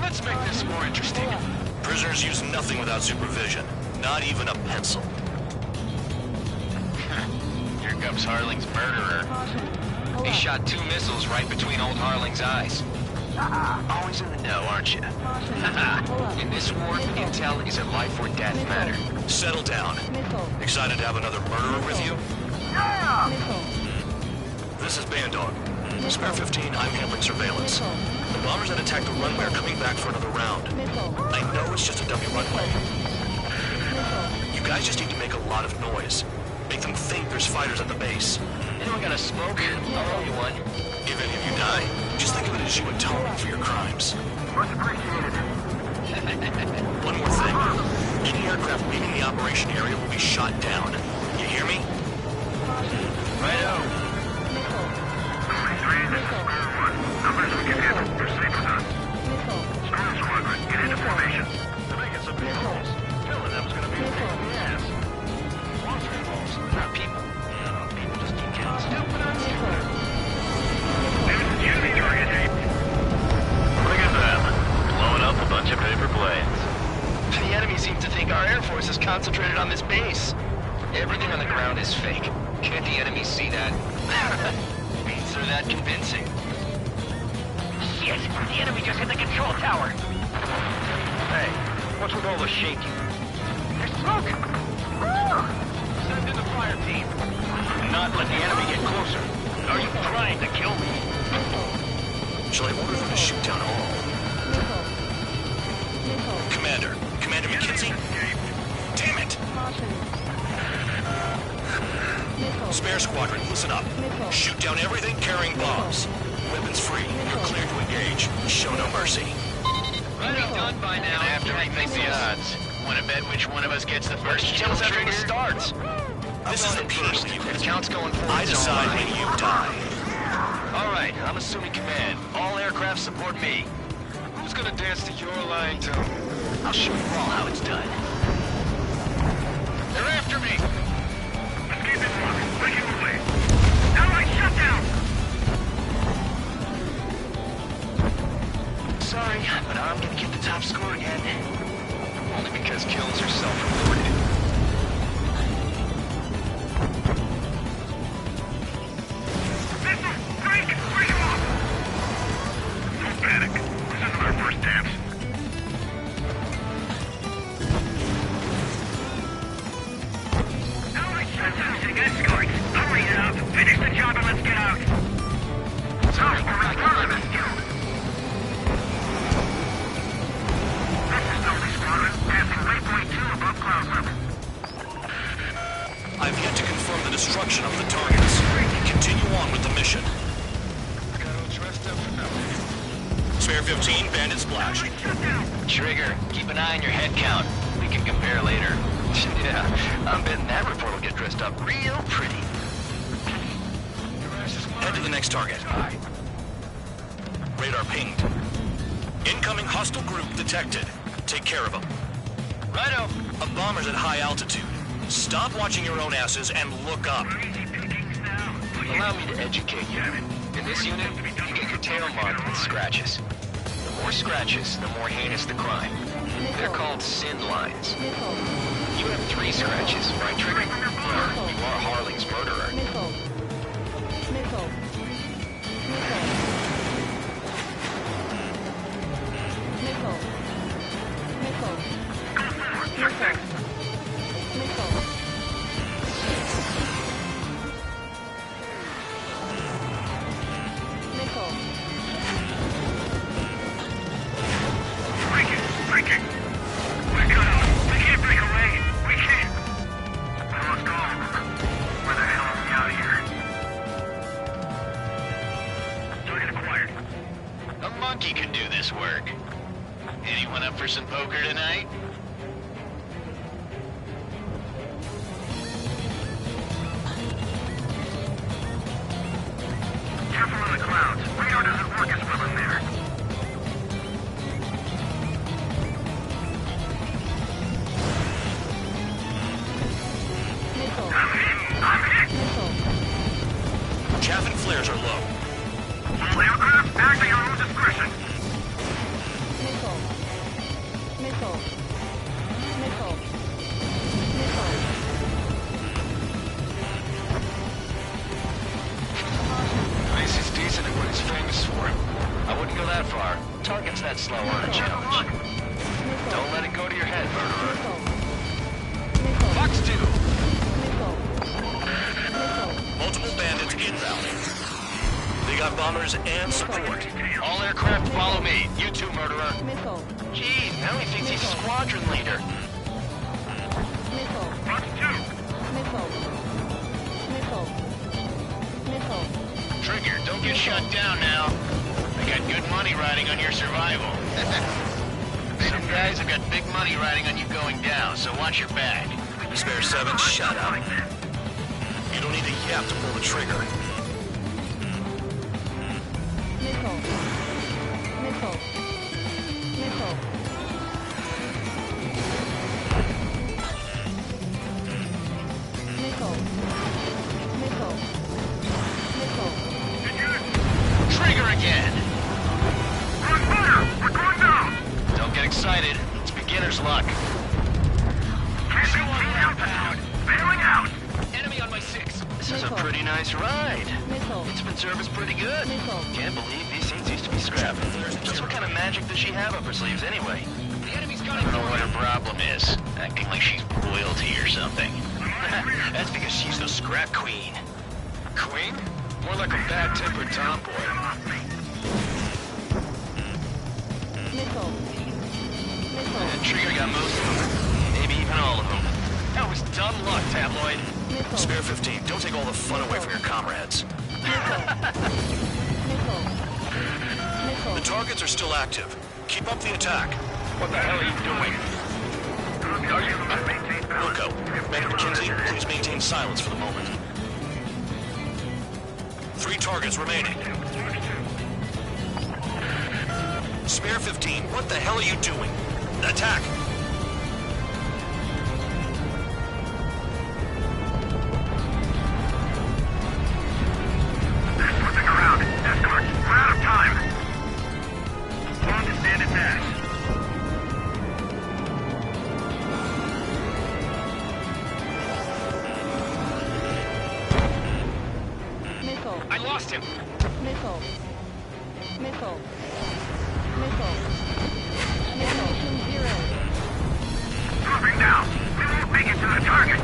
Let's make this more interesting. Prisoners use nothing without supervision. Not even a pencil. Here comes Harling's murderer. He shot 2 missiles right between old Harling's eyes. Always in the know, aren't you? In this war, intel is a life or death matter. Settle down. Excited to have another murderer with you? Yeah! This is Bandog. Spare 15, I'm handling surveillance. The bombers that attacked the runway are coming back for another round. I know it's just a dummy runway. You guys just need to make a lot of noise. Make them think there's fighters at the base. Anyone got a smoke? I'll roll you one. If any of you die, just think of it as you atone for your crimes. Much appreciated. One more thing. Any aircraft leaving the operation area will be shot down. You hear me? Righto. This is Square 1. Numbers we can handle. Proceed with us. Square Squadron, get into formation. They're making some big holes. Killing them's gonna be a pain in the ass. Monster holes, not people. Yeah, people just keep getting stupid on stupid. Enemy target aim. Look at them. Blowing up a bunch of paper planes. The enemy seems to think our Air Force is concentrated on this base. Everything on the ground is fake. Can't the enemy see that? Means they're that convincing. Shit! The enemy just hit the control tower! Hey, what's with all the shaking? There's smoke! Send in the fire team. Do not let the enemy get closer. Are you trying to kill me? Shall I order them to shoot down all? Commander McKenzie? Damn it! Spare Squadron, listen up. Shoot down everything carrying bombs. Weapons free. You're cleared to engage. Show no mercy. Right done by now. I have to rethink the odds. Want to bet which one of us gets the first Tell kill us everything trigger? starts. This is the first. penal unit. Count's going forward. I decide when you die. All right, I'm assuming command. All aircraft support me. Who's gonna dance to your line, Tom? I'll show you all how it's done. They're after me. Escape is locked. Breaking away. Allied shutdown! Sorry, but I'm gonna get the top score again. Only because kills are self-reported. Missile! Break! Break him off! Don't panic. This isn't our first dance. Allied shutdown! Using escorts. Hurry it up. Finish the job and let's get out. Sorry, we're not going to this. I've yet to confirm the destruction of the targets. Continue on with the mission. I got all dressed up for nothing. Spare 15, bandit splash. Trigger, keep an eye on your head count. We can compare later. Yeah, I'm betting that report will get dressed up real pretty. Head to the next target. Radar pinged. Incoming hostile group detected. Take care of them. Righto. A bomber's at high altitude. Stop watching your own asses and look up. Allow me to educate you. In this unit, you get your tail marked with scratches. The more scratches, the more heinous the crime. They're called sin lines. You have 3 scratches, right, Trigger? Or you are Harling's murderer. Monkey can do this work. Anyone up for some poker tonight? Careful in the clouds. Radar doesn't work as well in there. I'm hit! Chaff and flares are low. All aircraft, act at your own discretion. Ice is decent at what he's famous for. I wouldn't go that far. Targets that slow aren't a challenge. Don't let it go to your head, murderer. Fox 2! Multiple bandits inbound. They got bombers and support. All aircraft follow me. You too, murderer. Geez, now he thinks he's squadron leader. Fox 2! Trigger, don't get shut down now. I got good money riding on your survival. Some guys have got big money riding on you going down, so watch your back. Spare 7, shut up. You don't need a yap to pull the trigger. Trigger again! Run fire! We're going down! Don't get excited. It's beginner's luck. Can't outbound! Bailing out! Enemy on my 6. This is a pretty nice ride. It's been serviced pretty good. Can't believe these things used to be scrapped. Just what kind of magic does she have up her sleeves anyway? I don't know what her problem is. Acting like she's royalty or something. That's because she's the scrap queen. Queen? More like a bad-tempered tomboy. And Trigger got most of them. Maybe even all of them. That was dumb luck, Tabloid. Spare 15, don't take all the fun away from your comrades. The targets are still active. Keep up the attack. What the hell are you doing? Wilco, Commander McKenzie, please maintain silence for the moment. 3 targets remaining. Spare 15, what the hell are you doing? Attack! Flipping around. Escort, we're out of time. Long to stand its ass. I lost him. Dropping down. We won't make it to the target.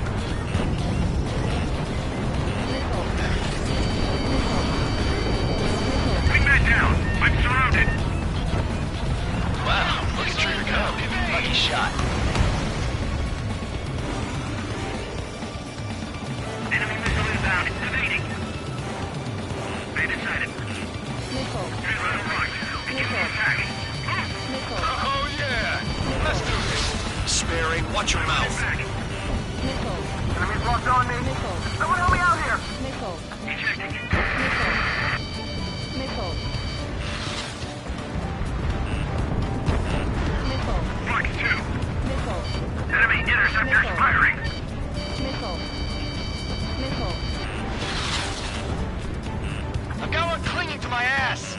Wingman down. I'm surrounded. Wow, look at Trigger go. Lucky shot. Enemy missile inbound. Evading. They decided. Oh, yeah. Let's do this. Spare 8, watch your mouth. Missile. Enemies locked on me. Missile. Someone help me out here. Missile. Ejecting. Missile. Missile. Missile. Fox 2. Missile. Enemy interceptors Missile. firing. Missile. Missile. I've got one clinging to my ass!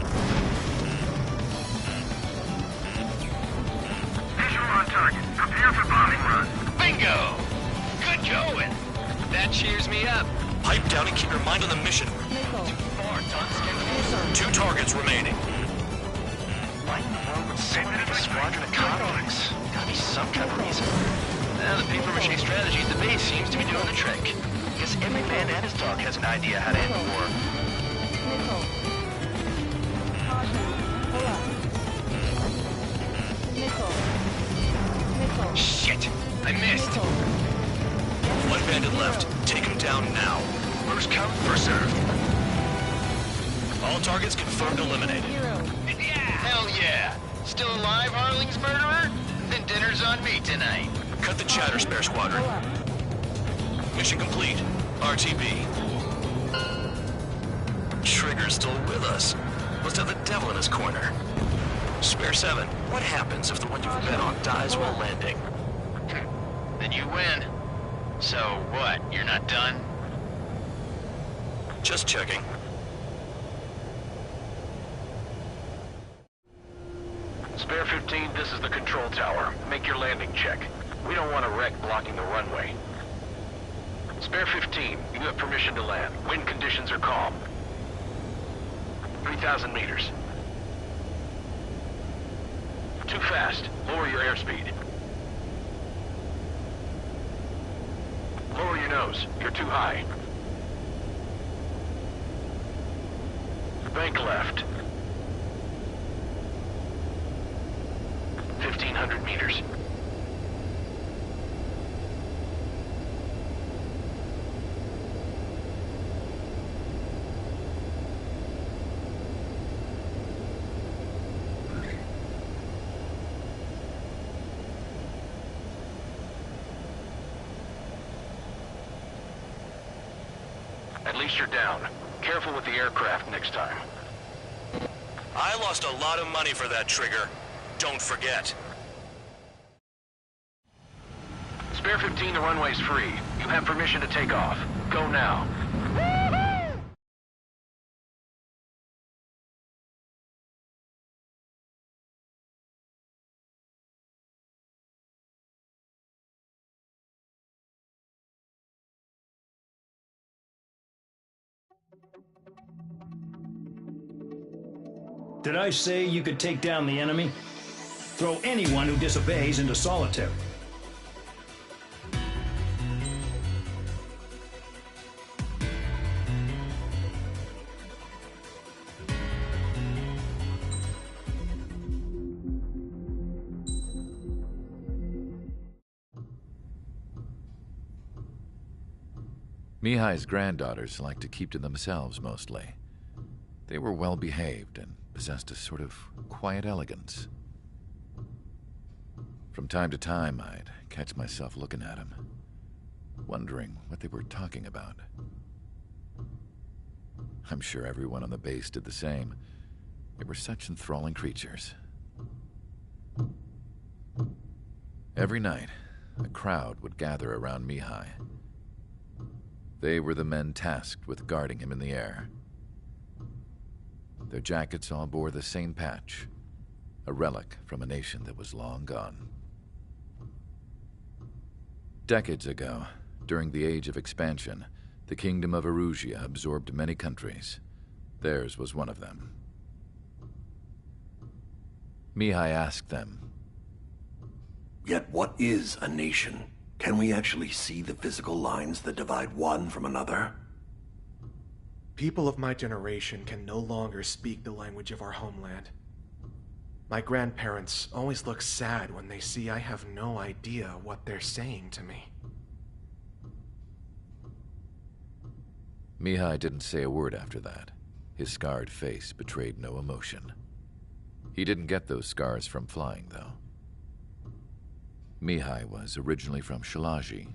Visual on target. Prepare for bombing run. Bingo! Good going! That cheers me up. Pipe down and keep your mind on the mission. Missile. Far done, Missile. 2 targets remaining. Why in the world would someone make a squadron of convicts? Gotta be some kind of reason. Now the paper-mache strategy at the base seems to be doing the trick. Guess every man and his dog has an idea how to end the war. Missile. Caution. Pull up. Missile. Missile. Shit! I missed! Missile. 1 bandit left. Take him down now. First come, first served. All targets confirmed eliminated. Zero. Hell yeah! Still alive, Harling's murderer? Then dinner's on me tonight. Cut the chatter, Spare Squadron. Pull up. Mission complete. RTB. Trigger's still with us. Must have the devil in his corner. Spare 7, what happens if the one you bet on dies while landing? Then you win. So what, you're not done? Just checking. Spare 15, this is the control tower. Make your landing check. We don't want a wreck blocking the runway. Spare 15, you have permission to land. Wind conditions are calm. 3,000 meters. Too fast. Lower your airspeed. Lower your nose. You're too high. Bank left. 1,500 meters. At least you're down. Careful with the aircraft next time. I lost a lot of money for that trigger. Don't forget. Spare 15, the runway's free. You have permission to take off. Go now. Did I say you could take down the enemy? Throw anyone who disobeys into solitary. Mihai's granddaughters liked to keep to themselves mostly. They were well behaved and possessed a sort of quiet elegance. From time to time, I'd catch myself looking at them, wondering what they were talking about. I'm sure everyone on the base did the same. They were such enthralling creatures. Every night, a crowd would gather around Mihai. They were the men tasked with guarding him in the air. Their jackets all bore the same patch, a relic from a nation that was long gone. Decades ago, during the Age of Expansion, the Kingdom of Erusia absorbed many countries. Theirs was one of them. Mihai asked them, "Yet what is a nation? Can we actually see the physical lines that divide one from another?" People of my generation can no longer speak the language of our homeland. My grandparents always look sad when they see I have no idea what they're saying to me. Mihai didn't say a word after that. His scarred face betrayed no emotion. He didn't get those scars from flying, though. Mihai was originally from Shalaji,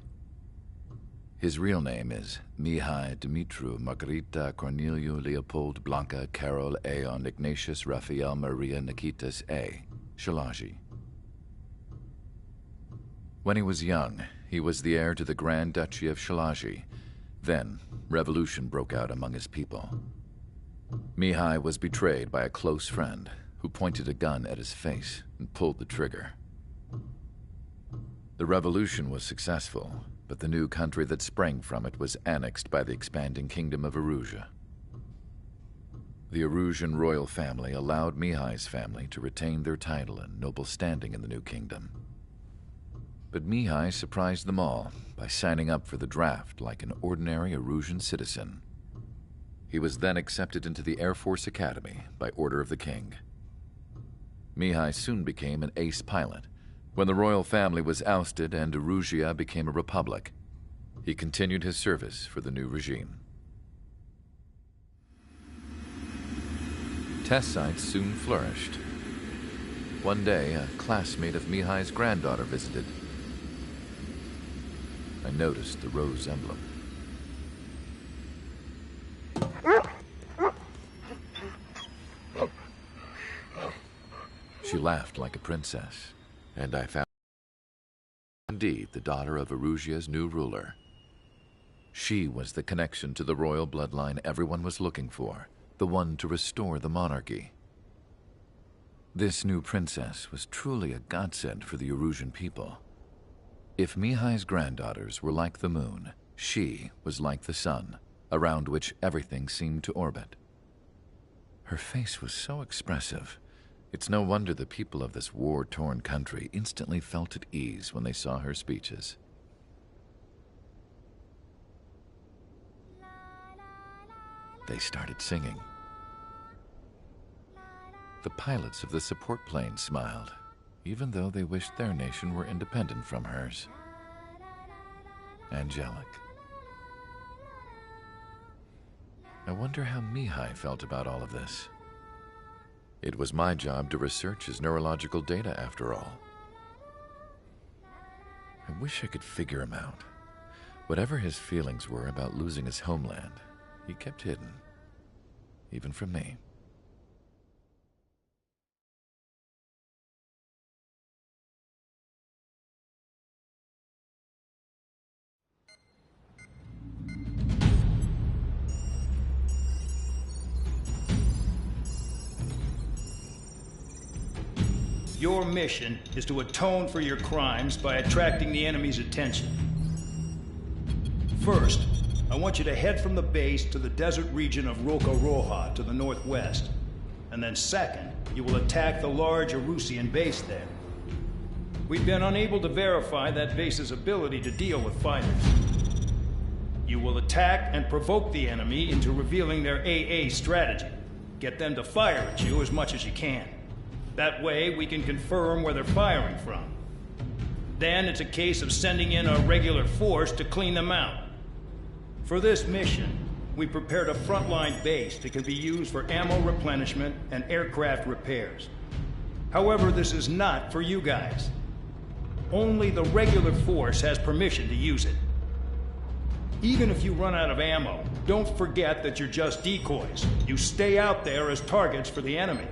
His real name is Mihai Dumitru Margarita Corneliu Leopold Blanca Carol Aeon Ignatius Raphael Maria Nikitas A. Shalaji. When he was young, he was the heir to the Grand Duchy of Shalaji. Then, revolution broke out among his people. Mihai was betrayed by a close friend who pointed a gun at his face and pulled the trigger. The revolution was successful, but the new country that sprang from it was annexed by the expanding kingdom of Erusia. The Erusian royal family allowed Mihai's family to retain their title and noble standing in the new kingdom. But Mihai surprised them all by signing up for the draft like an ordinary Erusian citizen. He was then accepted into the Air Force Academy by order of the king. Mihai soon became an ace pilot. When the royal family was ousted and Erusia became a republic, he continued his service for the new regime. Test sites soon flourished. One day, a classmate of Mihai's granddaughter visited. I noticed the rose emblem. She laughed like a princess, and I found indeed the daughter of Erusia's new ruler. She was the connection to the royal bloodline everyone was looking for, the one to restore the monarchy. This new princess was truly a godsend for the Erusian people. If Mihai's granddaughters were like the moon, she was like the sun, around which everything seemed to orbit. Her face was so expressive. It's no wonder the people of this war-torn country instantly felt at ease when they saw her speeches. They started singing. The pilots of the support plane smiled, even though they wished their nation were independent from hers. Angelic. I wonder how Mihai felt about all of this. It was my job to research his neurological data, after all. I wish I could figure him out. Whatever his feelings were about losing his homeland, he kept hidden, even from me. Your mission is to atone for your crimes by attracting the enemy's attention. First, I want you to head from the base to the desert region of Roca Roja to the northwest. And then second, you will attack the large Erusian base there. We've been unable to verify that base's ability to deal with fighters. You will attack and provoke the enemy into revealing their AA strategy. Get them to fire at you as much as you can. That way, we can confirm where they're firing from. Then it's a case of sending in a regular force to clean them out. For this mission, we prepared a frontline base that can be used for ammo replenishment and aircraft repairs. However, this is not for you guys. Only the regular force has permission to use it. Even if you run out of ammo, don't forget that you're just decoys. You stay out there as targets for the enemy.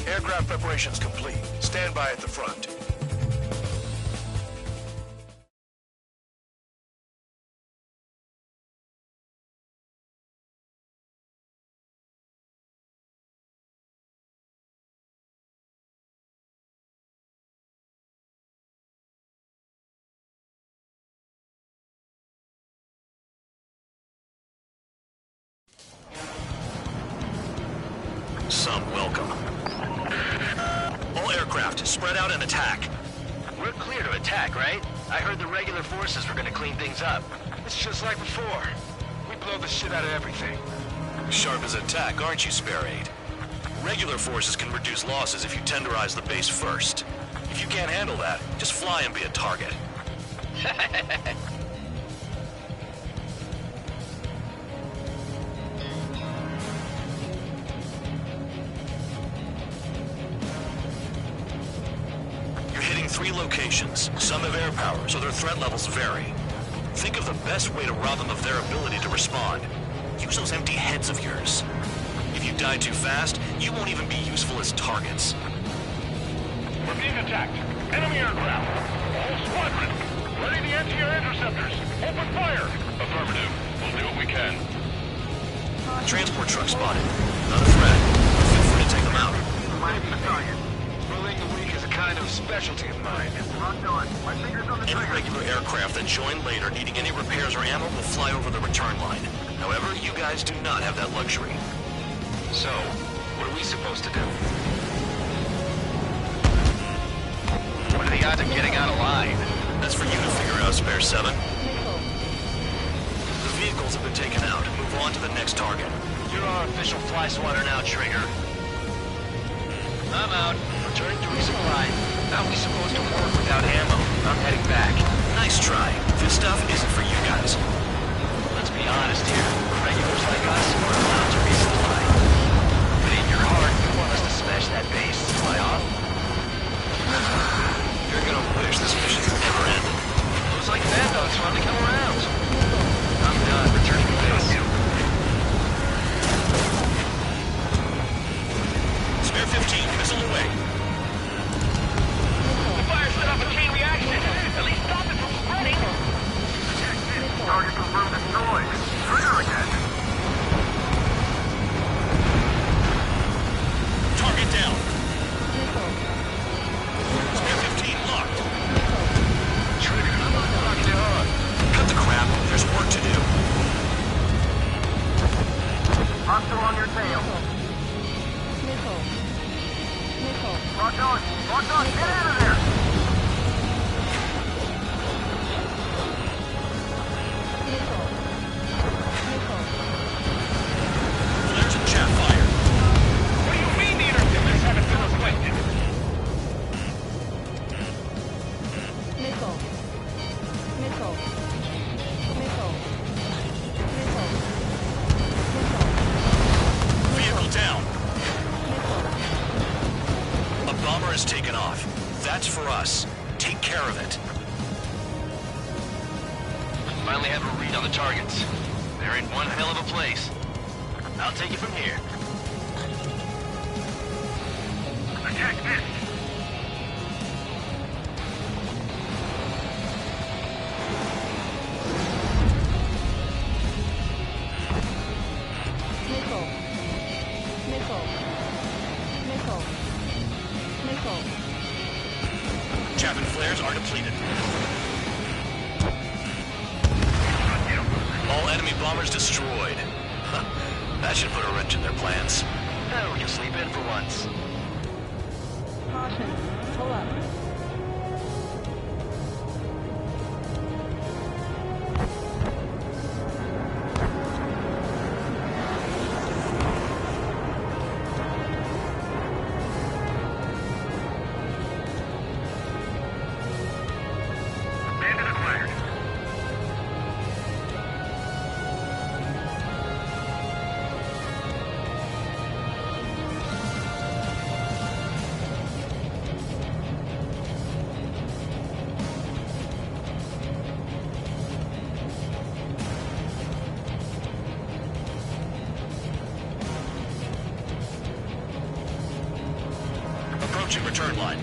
Aircraft preparations complete. Stand by at the front. Some welcome. All aircraft, spread out and attack. We're clear to attack, right? I heard the regular forces were gonna clean things up. It's just like before. We blow the shit out of everything. Sharp as a tack, aren't you, Spare 8? Regular forces can reduce losses if you tenderize the base first. If you can't handle that, just fly and be a target. You're hitting 3 locations. Some have air power, so their threat levels vary. Think of the best way to rob them of their ability to respond. Use those empty heads of yours. If you die too fast, you won't even be useful as targets. We're being attacked. Enemy aircraft. Whole squadron. Ready the anti-air interceptors. Open fire. Affirmative. We'll do what we can. Transport truck spotted. Not a threat. Feel free to take them out. Bullying the weak is a kind of specialty of mine. Any regular aircraft that join later needing any repairs or ammo will fly over the return line. However, you guys do not have that luxury. So, what are we supposed to do? What are the odds of getting out alive? That's for you to figure out, Spare 7. The vehicles have been taken out. Move on to the next target. You're our official fly swatter now, Trigger. I'm out. Returning to resupply. How are we supposed to work without ammo? I'm heading back. Nice try. This stuff isn't for you guys. Let's be honest here. Regulars like us are allowed to resupply. But in your heart, you want us to smash that base. Am I off? You're gonna wish this mission never ended. Looks like bad dogs finally come around. I'm done. Returning to base. Spare 15, missile away. The fire set off a chain reaction. At least stop it from spreading. Target confirmed destroyed. Trigger again. Target down. Spare 15 locked. Trigger, I'm not knocking you hard. Cut the crap. There's work to do. Hostile on your tail. Lock on. Lock on. Get out of there. Flares and chaff fire. What do you mean the interceptors haven't been requested? Vehicle down. A bomber has taken off. That's for us. Take care of it. Finally have a read on the targets. They're in one hell of a place. I'll take it from here. Attack this. Chaff and flares are depleted. All enemy bombers destroyed. That should put a wrench in their plans. Now we can sleep in for once. Caution. Pull up. Bandit acquired. Approaching return line.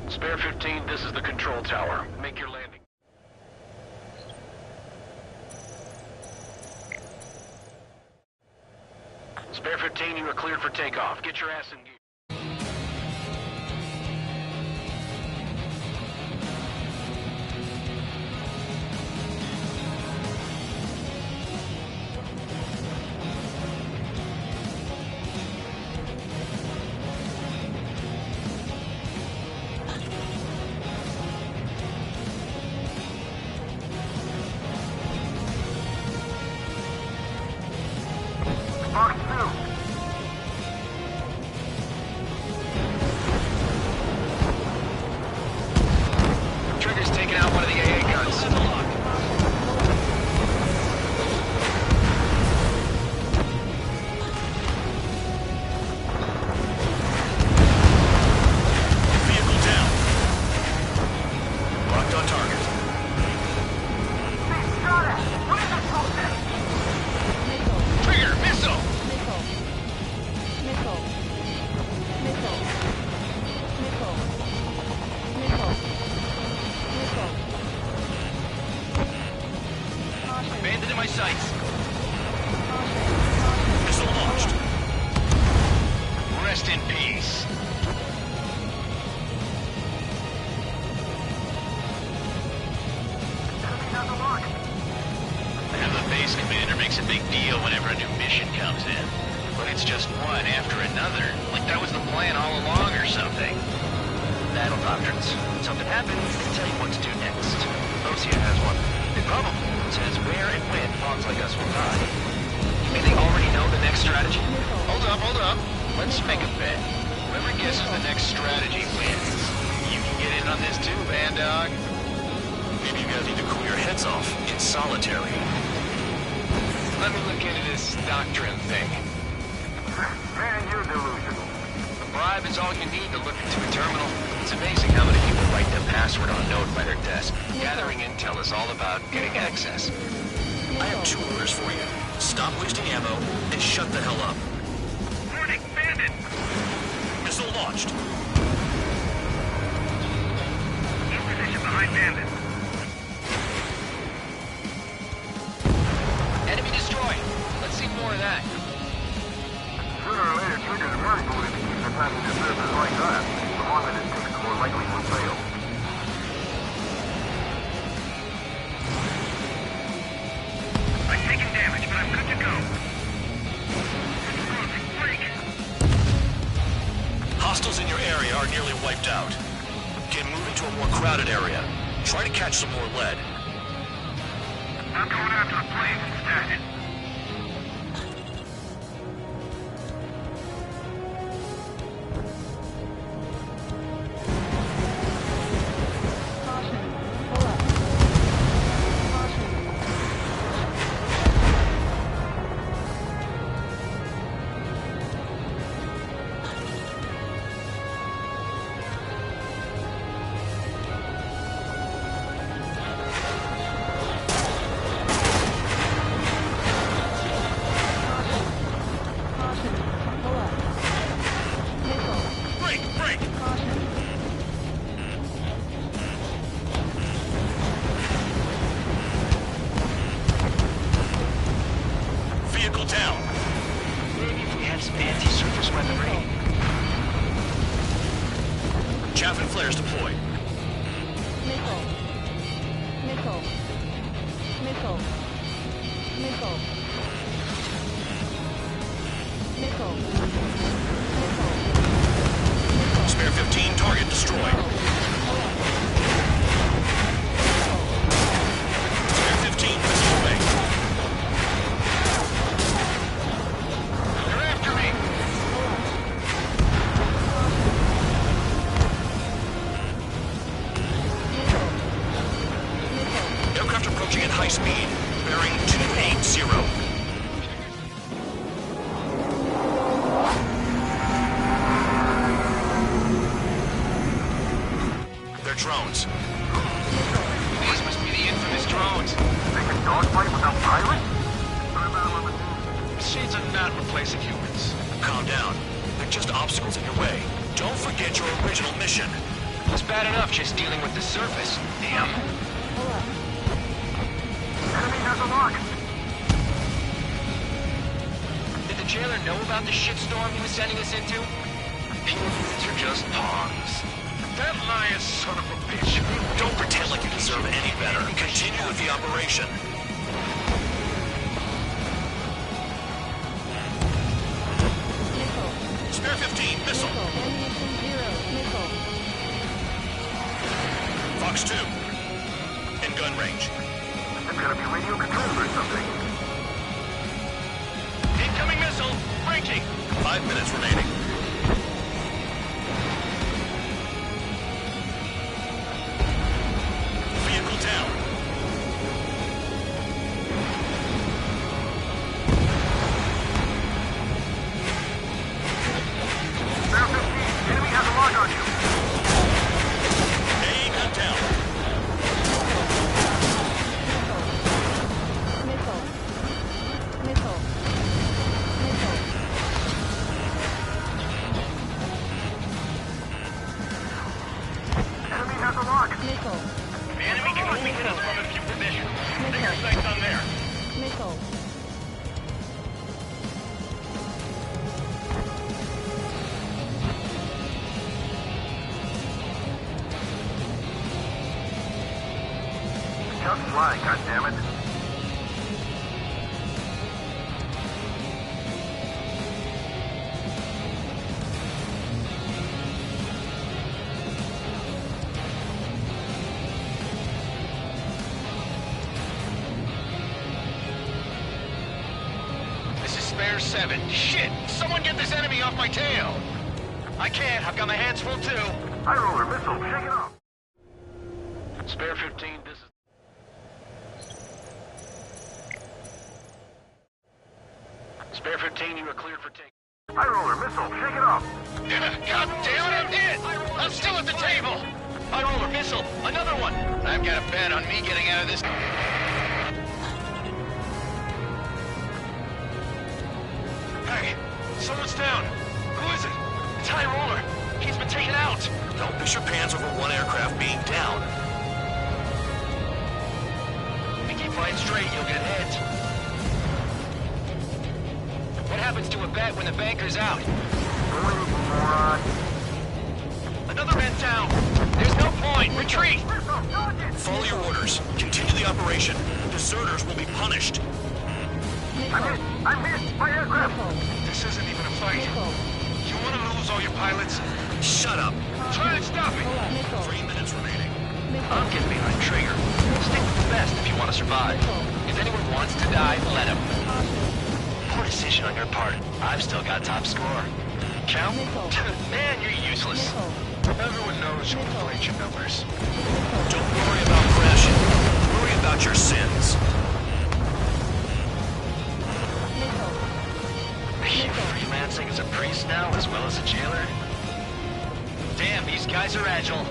Spare 15, this is the control tower. Make your landing. Spare 15, you are cleared for takeoff. Get your ass in gear. one of the AA guns. Vehicle down. Locked on target. Trigger, missile! Bandit in my sights. Missile launched. Rest in peace. The base commander makes a big deal whenever a new mission comes in. But it's just one after another. Like that was the plan all along or something. Battle doctrines. When something happens, they tell you what to do next. Osea has one. It probably says where and when pawns like us will die. You mean they already know the next strategy? Hold up. Let's make a bet. Whoever guesses the next strategy wins. You can get in on this too, Van Dog. Maybe you guys need to cool your heads off in solitary. Let me look into this doctrine thing. Man, you're delusional. A bribe is all you need to look into a terminal. It's amazing how many people write their password on a note by their desk. Gathering intel is all about getting access. I have 2 orders for you. Stop wasting ammo and shut the hell up. Warning, bandit! Missile launched. In position behind bandit. Enemy destroyed. Let's see more of that. Sooner or later, Trigger's very going to keep attacking the surface like that. The longer it takes, the more likely we'll fail. I'm taking damage, but I'm good to go. Break! Hostiles in your area are nearly wiped out. Get moving to a more crowded area. Try to catch some more lead. I'm going after the planes instead. Vehicle down. Maybe if we had some anti-surface weaponry. Chaff and flares deployed. Missile. Spare 15 target destroyed. Spare 15 missile away. They're after me. Aircraft approaching at high speed, bearing 280. They're drones. These must be the infamous drones. They can dogfight without pilots? Machines are not replacing humans. Calm down. They're just obstacles in your way. Don't forget your original mission. It's bad enough just dealing with the surface. Damn. Enemy has a lock. Did the jailer know about the shitstorm he was sending us into? Humans are just pawns. That lion son of a bitch. Don't pretend like you deserve any better. Continue with the operation. Spare 15, missile. Fox 2. In gun range. It's gotta be radio controlled or something. Incoming missile. Breaking. 5 minutes remaining. Vehicle Missile. The enemy can only hit us from a few positions. Take your sights on there. Missile. Just fly, goddammit. This is Spare 7. Shit! Someone get this enemy off my tail! I can't. I've got my hands full too. High roller missile, shake it off. Spare 15, this is... Spare 15, you are cleared for take. High roller missile, shake it off. God damn it, I'm hit! I'm still at the table! High roller missile, another one! I've got a bet on me getting out of this. Hey, someone's down. Who is it? It's High Roller. He's been taken out. Don't piss your pants over one aircraft being down. If you keep flying straight, you'll get hit. What happens to a bet when the banker's out? Another man down. There's no point. Retreat. Follow your orders. Continue the operation. Deserters will be punished. I'm hit by aircraft. This isn't even a fight. You want to lose all your pilots? Shut up. Try to stop it. 3 minutes remaining. I'm getting behind Trigger. Stick with the best if you want to survive. If anyone wants to die, let him. Poor decision on your part. I've still got top score. Count? Man, you're useless. Everyone knows you inflate your numbers. Don't worry about crashing. Worry about your sins. Are you freelancing as a priest now, as well as a jailer? Damn, these guys are agile.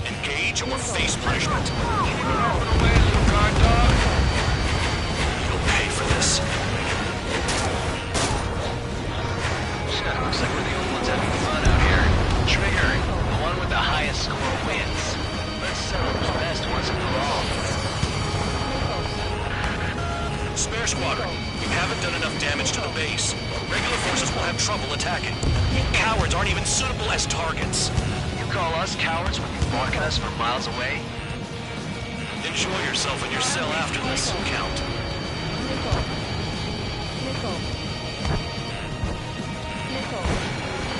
Engage or face punishment. Away, little guard dog. You'll pay for this. Looks like we're the only ones having fun out here. Trigger, the one with the highest score wins. Let's settle the best once and for all. Spare Squadron, you haven't done enough damage to the base. Regular forces will have trouble attacking. You cowards aren't even suitable as targets. You call us cowards when you're barking us from miles away? Enjoy yourself in your cell after this, Count.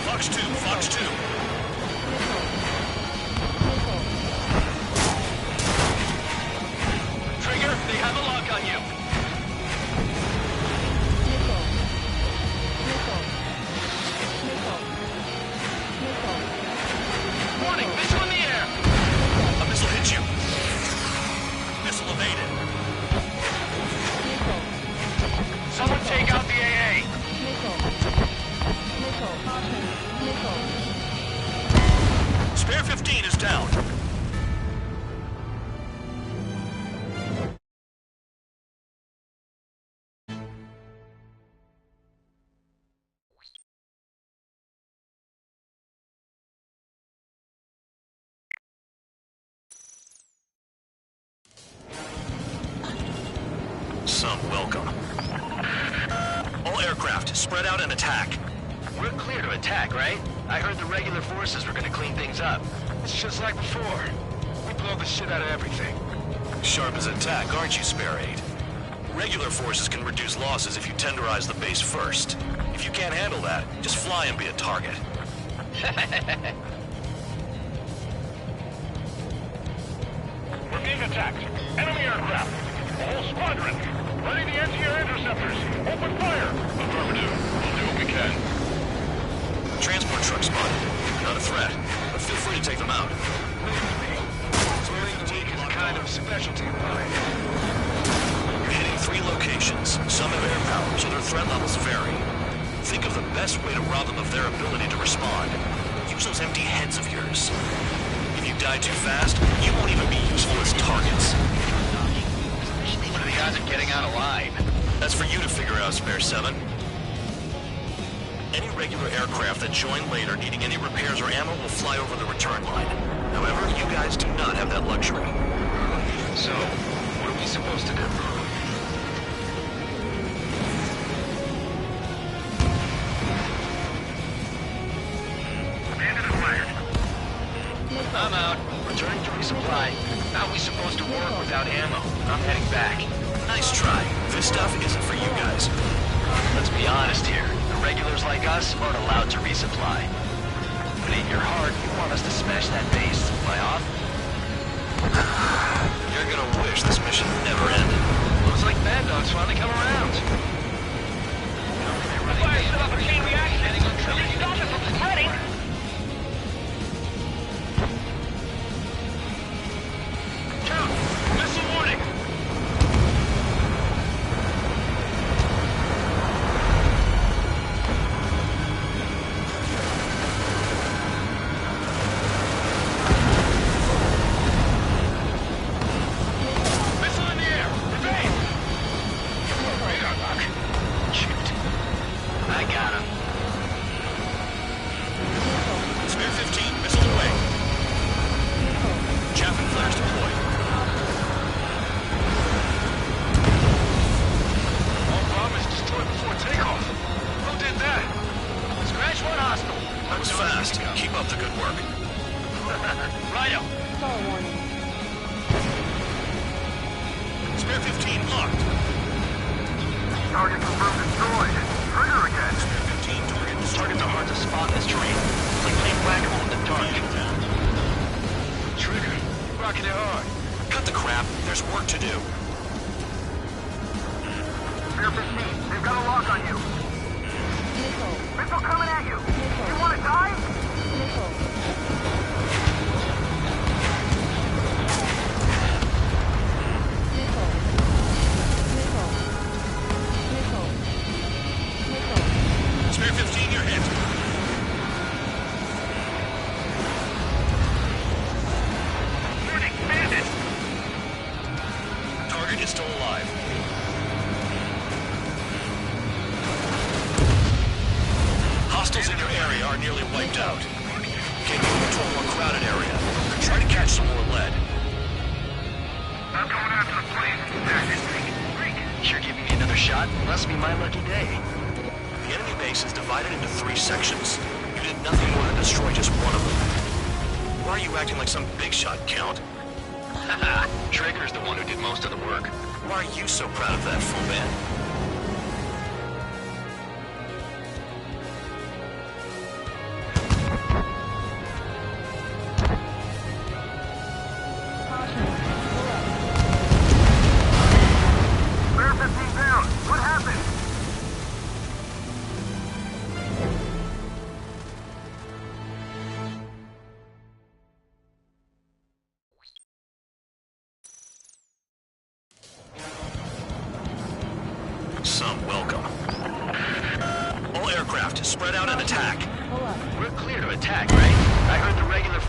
Fox 2, Fox 2. Trigger, they have a lock on you. Warning, missile in the air. A missile hit you. Missile evaded. Someone take out the AA. Spare 15 is down. Some welcome. All aircraft, spread out and attack. We're clear to attack, right? I heard the regular forces were gonna clean things up. It's just like before. We blow the shit out of everything. Sharp as a tack, aren't you, Spare 8? Regular forces can reduce losses if you tenderize the base first. If you can't handle that, just fly and be a target. We're being attacked. Enemy aircraft. A whole squadron. Ready the anti-air interceptors. Open fire. Affirmative. We'll do what we can. Transport truck spotted. Not a threat, but feel free to take them out. Swimming the weak is kind of a specialty of mine. You're hitting 3 locations. Some have air power, so their threat levels vary. Think of the best way to rob them of their ability to respond. Use those empty heads of yours. If you die too fast, you won't even be useful as targets. What are the odds of getting out alive? That's for you to figure out, Spare 7. Any regular aircraft that join later needing any repairs or ammo will fly over the return line. However, you guys guys do not have that luxury. So, what are we supposed to do? I'm out. Returning to resupply. How are we supposed to work without ammo? I'm heading back. Nice try. This stuff isn't for you guys. Let's be honest here. The regulars like us aren't allowed to resupply. But in your heart, you want us to smash that base. Am I off? You're gonna wish this mission never ended. Looks like Bad Dog's finally come around. Fire set up a chain reaction. Release stop it from spreading. Count! Missile warning! Missile in the air! Evade! Radar lock. Shoot. I got him. Spear 15, missiles away. Chaffin flares deployed. All bombers destroyed before takeoff. Who did that? Scratch one hostile. That was fast. Keep up the good work. Righto. Star warning. Spear 15 locked. Target confirmed destroyed. Trigger again. Spear 15 target destroyed. Targets are hard to spot in this terrain. It's like playing whack-a-mole in the dark. Trigger. Rocking it hard. Cut the crap. There's work to do. Spear 15, they've got a lock on you. Missile. Missile coming at you. You want to die? Missile. Missile. Missile. Missile. Missile. Spear 15, you're hit. Warning! Bandit! Target is still alive. Hostiles in your area are nearly wiped out. Get moving to a more crowded area. Try to catch some more lead. I'm going after the plane. You're giving me another shot? Must be my lucky day. The enemy base is divided into 3 sections. You did nothing more than destroy just one of them. Why are you acting like some big shot, Count? Haha, Trigger's the one who did most of the work. Why are you so proud of that, full man? Spear 15 down. What happened? Some welcome. All aircraft, spread out and attack. Pull up. We're clear to attack, right? I heard the regular